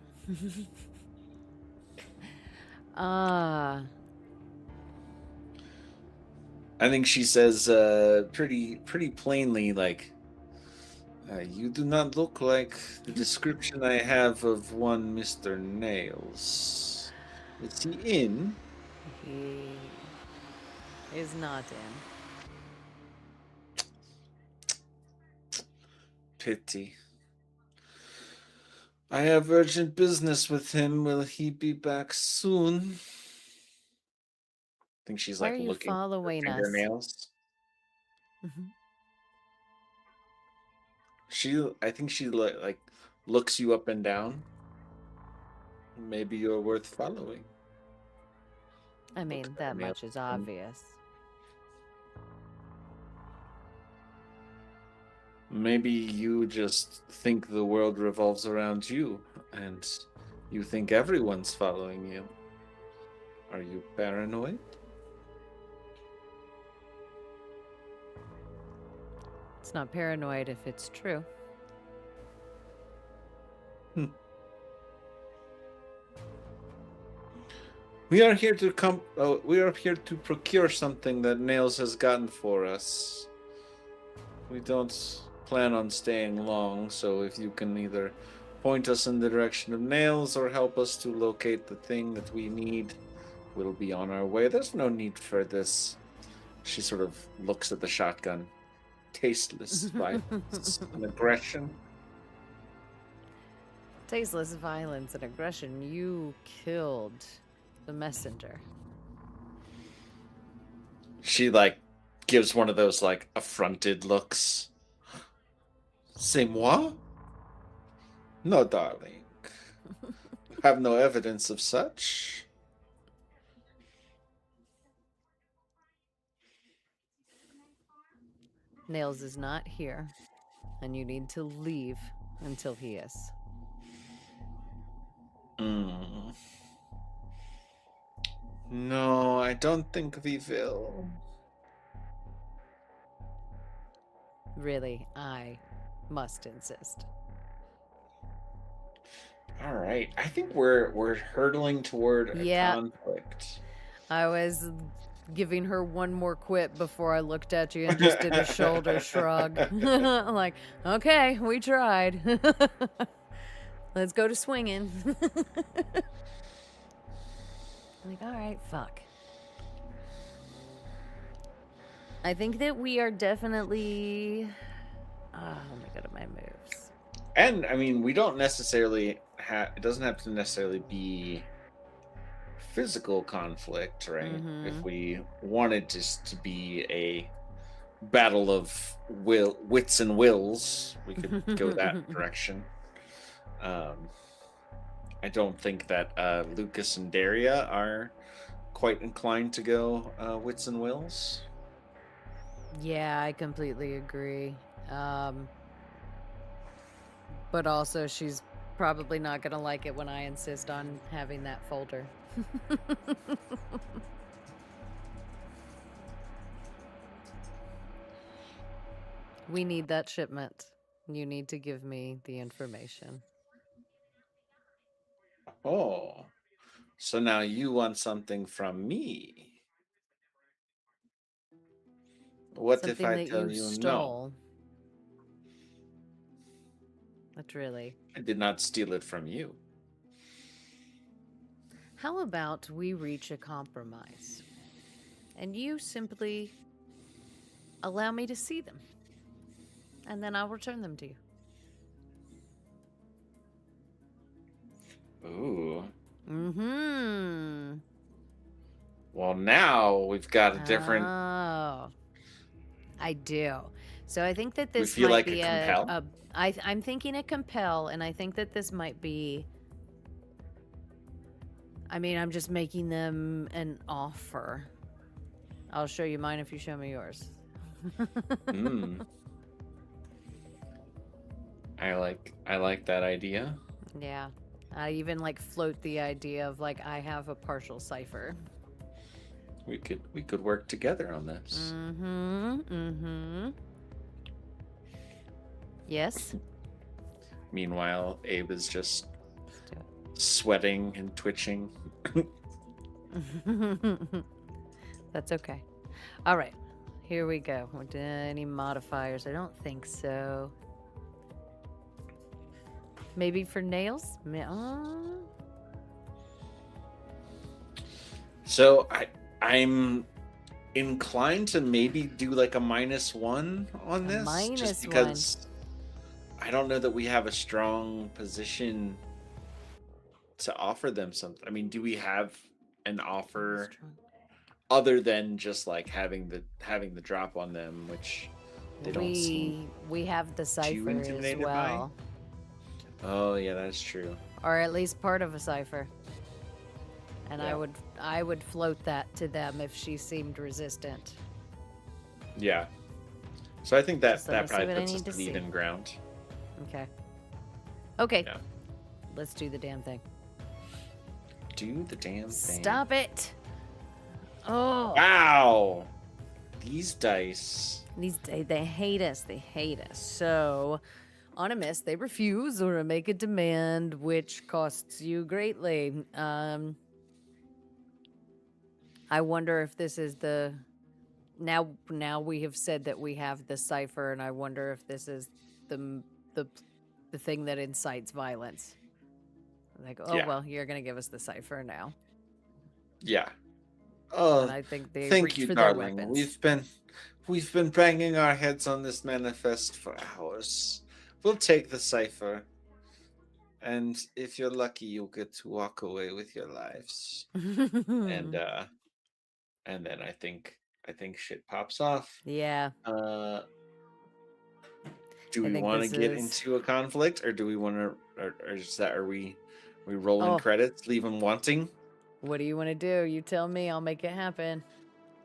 I think she says pretty plainly, like, You do not look like the description I have of one Mr. Nails. Is he in? He is not in. Pity. I have urgent business with him. Will he be back soon? I think she's Why are like you looking at her following us? fingernails. I think she like looks you up and down. Maybe you're worth following. I Looks mean, at that me up much is and obvious. maybe you just think the world revolves around you, and you think everyone's following you. Are you paranoid? It's not paranoid if it's true. We are here to we are here to procure something that Nails has gotten for us. We don't plan on staying long, so if you can either point us in the direction of Nails or help us to locate the thing that we need, we'll be on our way. There's no need for this. She sort of looks at the shotgun. Tasteless violence and aggression. Tasteless violence and aggression. You killed the messenger. She like gives one of those like affronted looks. C'est moi? No, darling. Have no evidence of such. Nails is not here, and you need to leave until he is. No, I don't think we will. Really, I must insist. All right, I think we're hurtling toward a conflict. I was giving her one more quip before I looked at you and just did a shoulder shrug. I'm like, okay, we tried. Let's go to swinging. I'm like, all right, fuck. I think that we are definitely. Let me go to my moves. And I mean, we don't necessarily have. It doesn't have to necessarily be physical conflict, right? If we wanted just to be a battle of wits and wills, we could go that direction. I don't think that Lucas and Daria are quite inclined to go wits and wills. Yeah, I completely agree. But also, she's probably not going to like it when I insist on having that folder. We need that shipment. You need to give me the information. Oh, so now you want something from me. What Something if I that tell you you stole. no? That's really. I did not steal it from you. How about we reach a compromise? And you simply allow me to see them. And then I'll return them to you. Ooh. Mm-hmm. Well, now we've got a different. Oh, I do. So I think that We this feel might like be a compel? I'm thinking a compel, and I think that this might be. I mean, I'm just making them an offer. I'll show you mine if you show me yours. I like that idea. Yeah. I even like float the idea of like I have a partial cipher. We could work together on this. Yes. Meanwhile, Abe is just sweating and twitching. That's okay. All right. Here we go. Any modifiers? I don't think so. Maybe for nails? So I'm inclined to maybe do like a -1 on A this, just -1. because I don't know that we have a strong position to offer them something. I mean, do we have an offer Strong. other than just like having the drop on them, which they don't seem We have the too cipher as intimidated by? well, Oh yeah, that's true. or at least part of a cipher. And Yeah. I would float that to them if she seemed resistant. Yeah. So I think that Just let me that see probably what I puts us need to at see. even ground. Okay. Okay. Yeah. Let's do the damn thing. Do the damn thing. Stop it. Oh. Wow. These dice. They hate us. They hate us. So, on a miss, they refuse or make a demand, which costs you greatly. I wonder if this is the now we have said that we have the cipher, and I wonder if this is the the the thing that incites violence. Like, oh Yeah. well, you're gonna give us the cipher now, Yeah. and Oh, I think they thank reach you, for their darling. weapons. We've been banging our heads on this manifest for hours. We'll take the cipher, and if you're lucky, you'll get to walk away with your lives. And and then I think shit pops off. Yeah, Uh, do I we think want to this get is. into a conflict, or do we want to, or is that are we rolling Oh, credits, leave them wanting? what do you want to do? You tell me. I'll make it happen.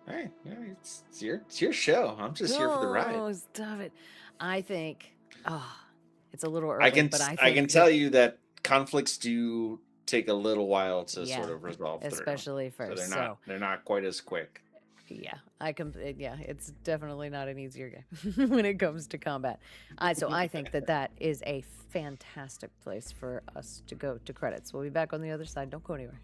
All right, yeah, it's your show. I'm just here for the ride. Oh, stop it! I think. Oh, it's a little I early, can but I I can think that. tell you that conflicts do take a little while to Yeah, sort of resolve through. especially So first. So they're not quite as quick. yeah, yeah, it's definitely not an easier game when it comes to combat. So I think that is a fantastic place for us to go to credits. We'll be back on the other side. Don't go anywhere.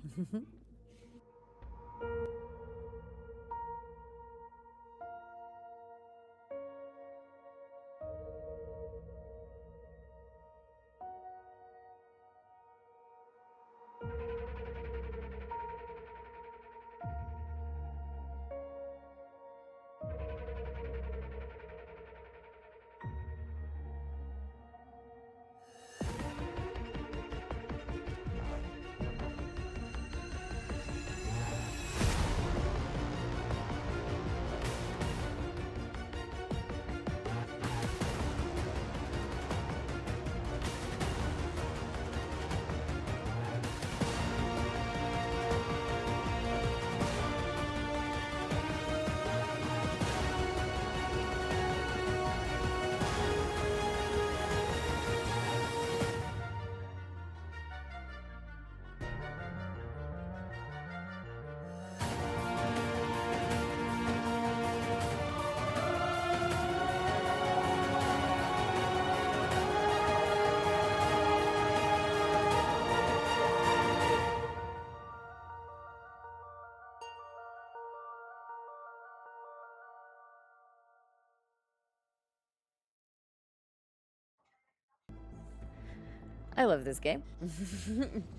I love this game.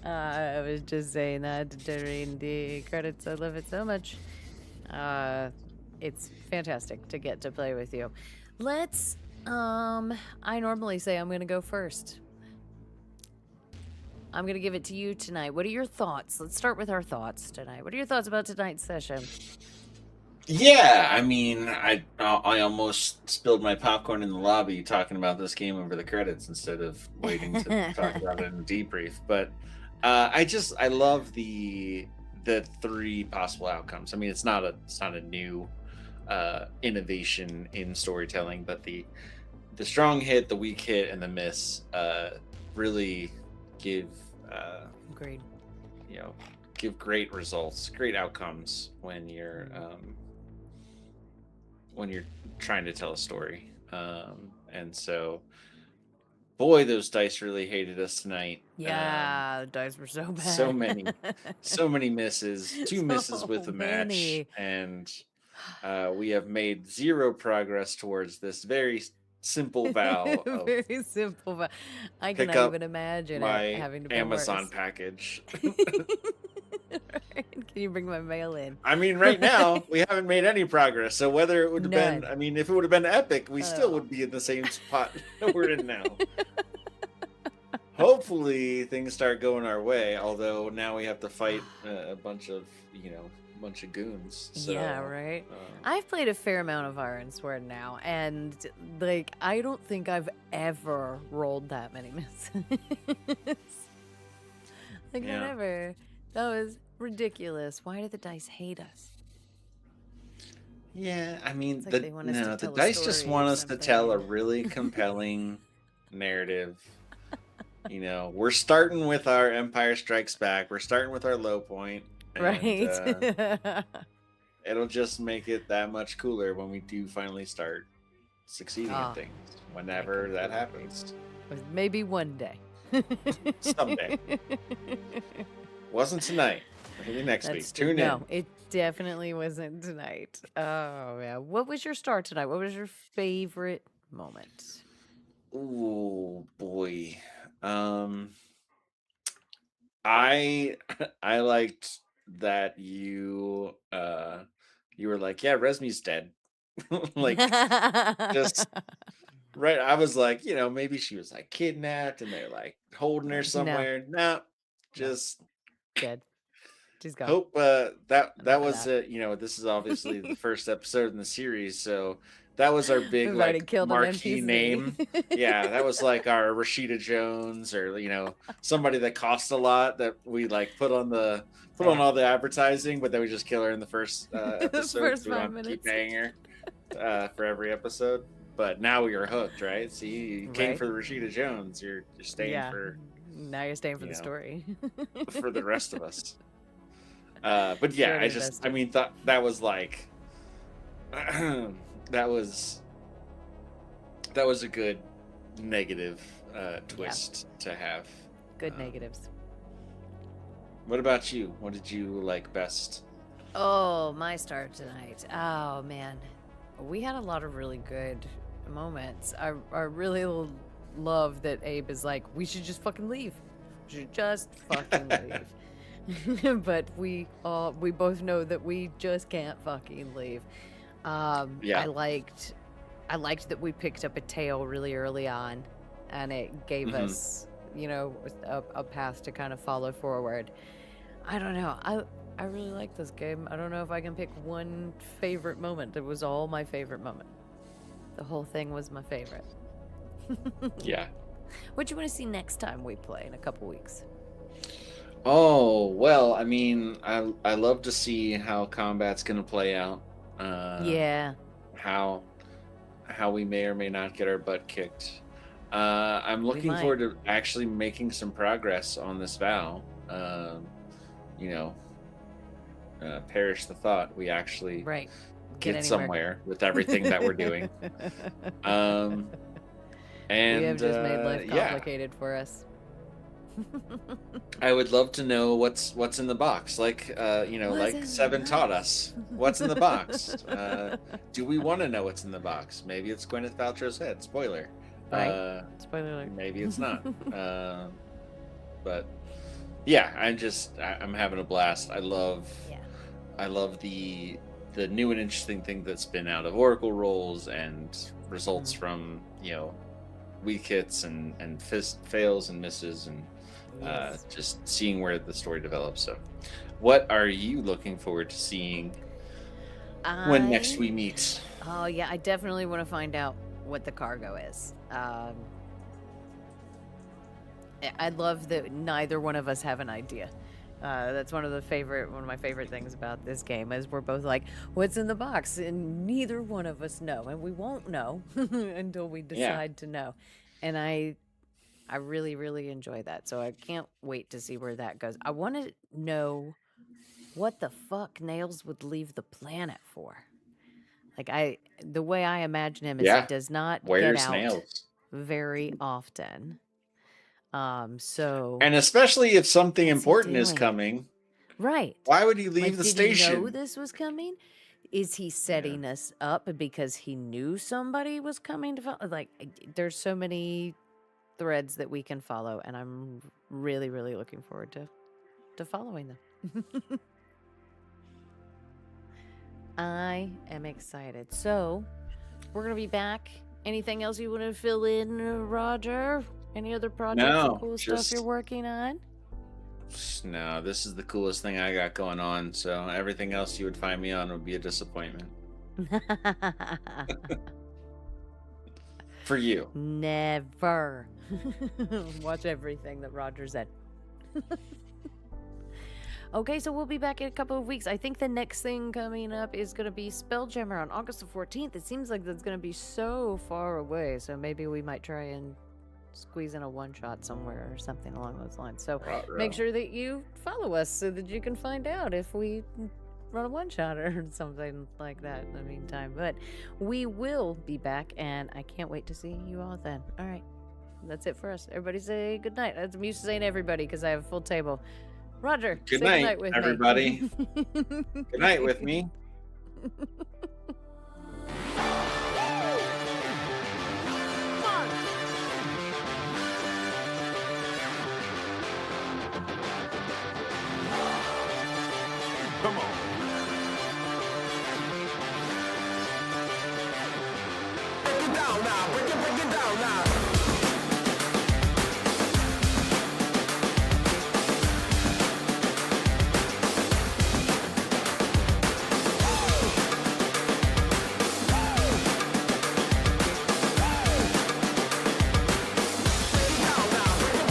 I was just saying that during the credits. I love it so much. It's fantastic to get to play with you. Let's. I normally say I'm gonna go first. I'm gonna give it to you tonight. What are your thoughts? Let's start with our thoughts tonight. What are your thoughts about tonight's session? Yeah, I mean, I almost spilled my popcorn in the lobby talking about this game over the credits instead of waiting to talk about it in the debrief. But I love the three possible outcomes. I mean, it's not a new innovation in storytelling, but the strong hit, the weak hit, and the miss really give Agreed. you know give great results, great outcomes when you're trying to tell a story. And so, boy, those dice really hated us tonight. Yeah, the dice were so bad. So many misses, two misses with So a match, many. and we have made zero progress towards this very simple vow of Very simple, but I pick cannot up even imagine it my having to be Amazon worse. package. Right? Can you bring my mail in? I mean, right now we haven't made any progress. So whether it would have been, None. I mean, if it would have been epic, we still Oh. would be in the same spot we're in now. Hopefully things start going our way. Although now we have to fight a bunch of, a bunch of goons. Yeah, So, right. um, I've played a fair amount of Iron Sword now, and like I don't think I've ever rolled that many misses. Like yeah, whatever. That was ridiculous. Why do the dice hate us? yeah. I mean, It's like they want us to the tell a dice just story or want us to tell a something. really compelling narrative. We're starting with our Empire Strikes Back. We're starting with our low point, and Right. it'll just make it that much cooler when we do finally start succeeding at Ah, things. I Whenever that completely agree. happens, Maybe one day. someday. Wasn't tonight. Maybe next week. That's Tune no, in. it definitely wasn't tonight. Oh yeah. What was your start tonight? What was your favorite moment? Oh boy. Um, I I liked that you were like, yeah, Resmi's dead. Like, just right. I was like, maybe she was like kidnapped and they're like holding her No, somewhere. No, no, just dead. She's gone. hope that Enough of was that. this is obviously the first episode in the series, so that was our big We've already like killed an marquee NPC. name. Yeah, that was like our Rashida Jones, or somebody that cost a lot that we like put on Yeah. all the advertising, but then we just kill her in the first The episode because first we don't five have to keep minutes. paying her for every episode. But now we are hooked, right? See, you came Right? for the Rashida Jones. You're staying Yeah. Now you're staying for the story. for the rest of us. But You're yeah, already I invested. mean, that was like, that was a good negative Yeah. twist to have. Good Um, negatives. what about you? What did you like best? Oh, my start tonight. Oh man. We had a lot of really good moments. I really love that Abe is like, we should just fucking leave. We should just fucking leave. But we both know that we just can't fucking leave. Yeah. I liked that we picked up a tail really early on, and it gave Hmm. us, a path to kind of follow forward. I don't know. I really like this game. I don't know if I can pick one favorite moment. It was all my favorite moment. The whole thing was my favorite. Yeah. What do you want to see next time we play in a couple weeks? Oh well, I mean, I love to see how combat's gonna play out. Yeah. How we may or may not get our butt kicked. I'm We looking might. forward to actually making some progress on this vow. You know, perish the thought, we actually Right. Get get anywhere. somewhere with everything that we're doing. Um, We have and just made life yeah, complicated for us. I would love to know what's in the box. Like What's like in Seven the taught us. box? What's in the box? Do we want to know what's in the box? Maybe it's Gwyneth Paltrow's head. Spoiler. Right? Spoiler alert. Maybe it's not. But yeah, I'm having a blast. Yeah. I love the new and interesting thing that's been out of Oracle rolls and results Mhm. from weak hits and fails and misses, and Yes. just seeing where the story develops. So, what are you looking forward to seeing when next we I meet? Oh yeah, I definitely want to find out what the cargo is. I love that neither one of us have an idea. That's one of my favorite things about this game is we're both like, "What's in the box?" and neither one of us know, and we won't know until we Yeah, decide to know. And I really really enjoy that. So I can't wait to see where that goes. I want to know what the fuck Nails would leave the planet for. Like the way I imagine him is he yeah. does not get Where's out Nails? very often. So And especially if something what's he important is doing? coming, Right. why would he leave Like, the did he know station? this was coming? Is he setting us up because he knew somebody was coming to follow? Like, there's so many threads that we can follow, and I'm really, really looking forward to following them. I am excited. So, we're going to be back. Anything else you want to fill in, Roger? Any other projects or cool stuff you're working on? No, this is the coolest thing I got going on. So everything else you would find me on would be a disappointment. For you. Never. Watch everything that Roger said. Okay, so we'll be back in a couple of weeks. I think the next thing coming up is going to be Spelljammer on August the 14th. It seems like that's going to be so far away, so maybe we might try and squeeze in a one-shot somewhere or something along those lines. So make sure that you follow us so that you can find out if we run a one-shot or something like that in the meantime. But we will be back, and I can't wait to see you all then. All right, that's it for us. Everybody say good night. I'm used to saying everybody because I have a full table. Roger, good night with everybody. Me. Good night with me. Come on. Break it down now. Break it down now.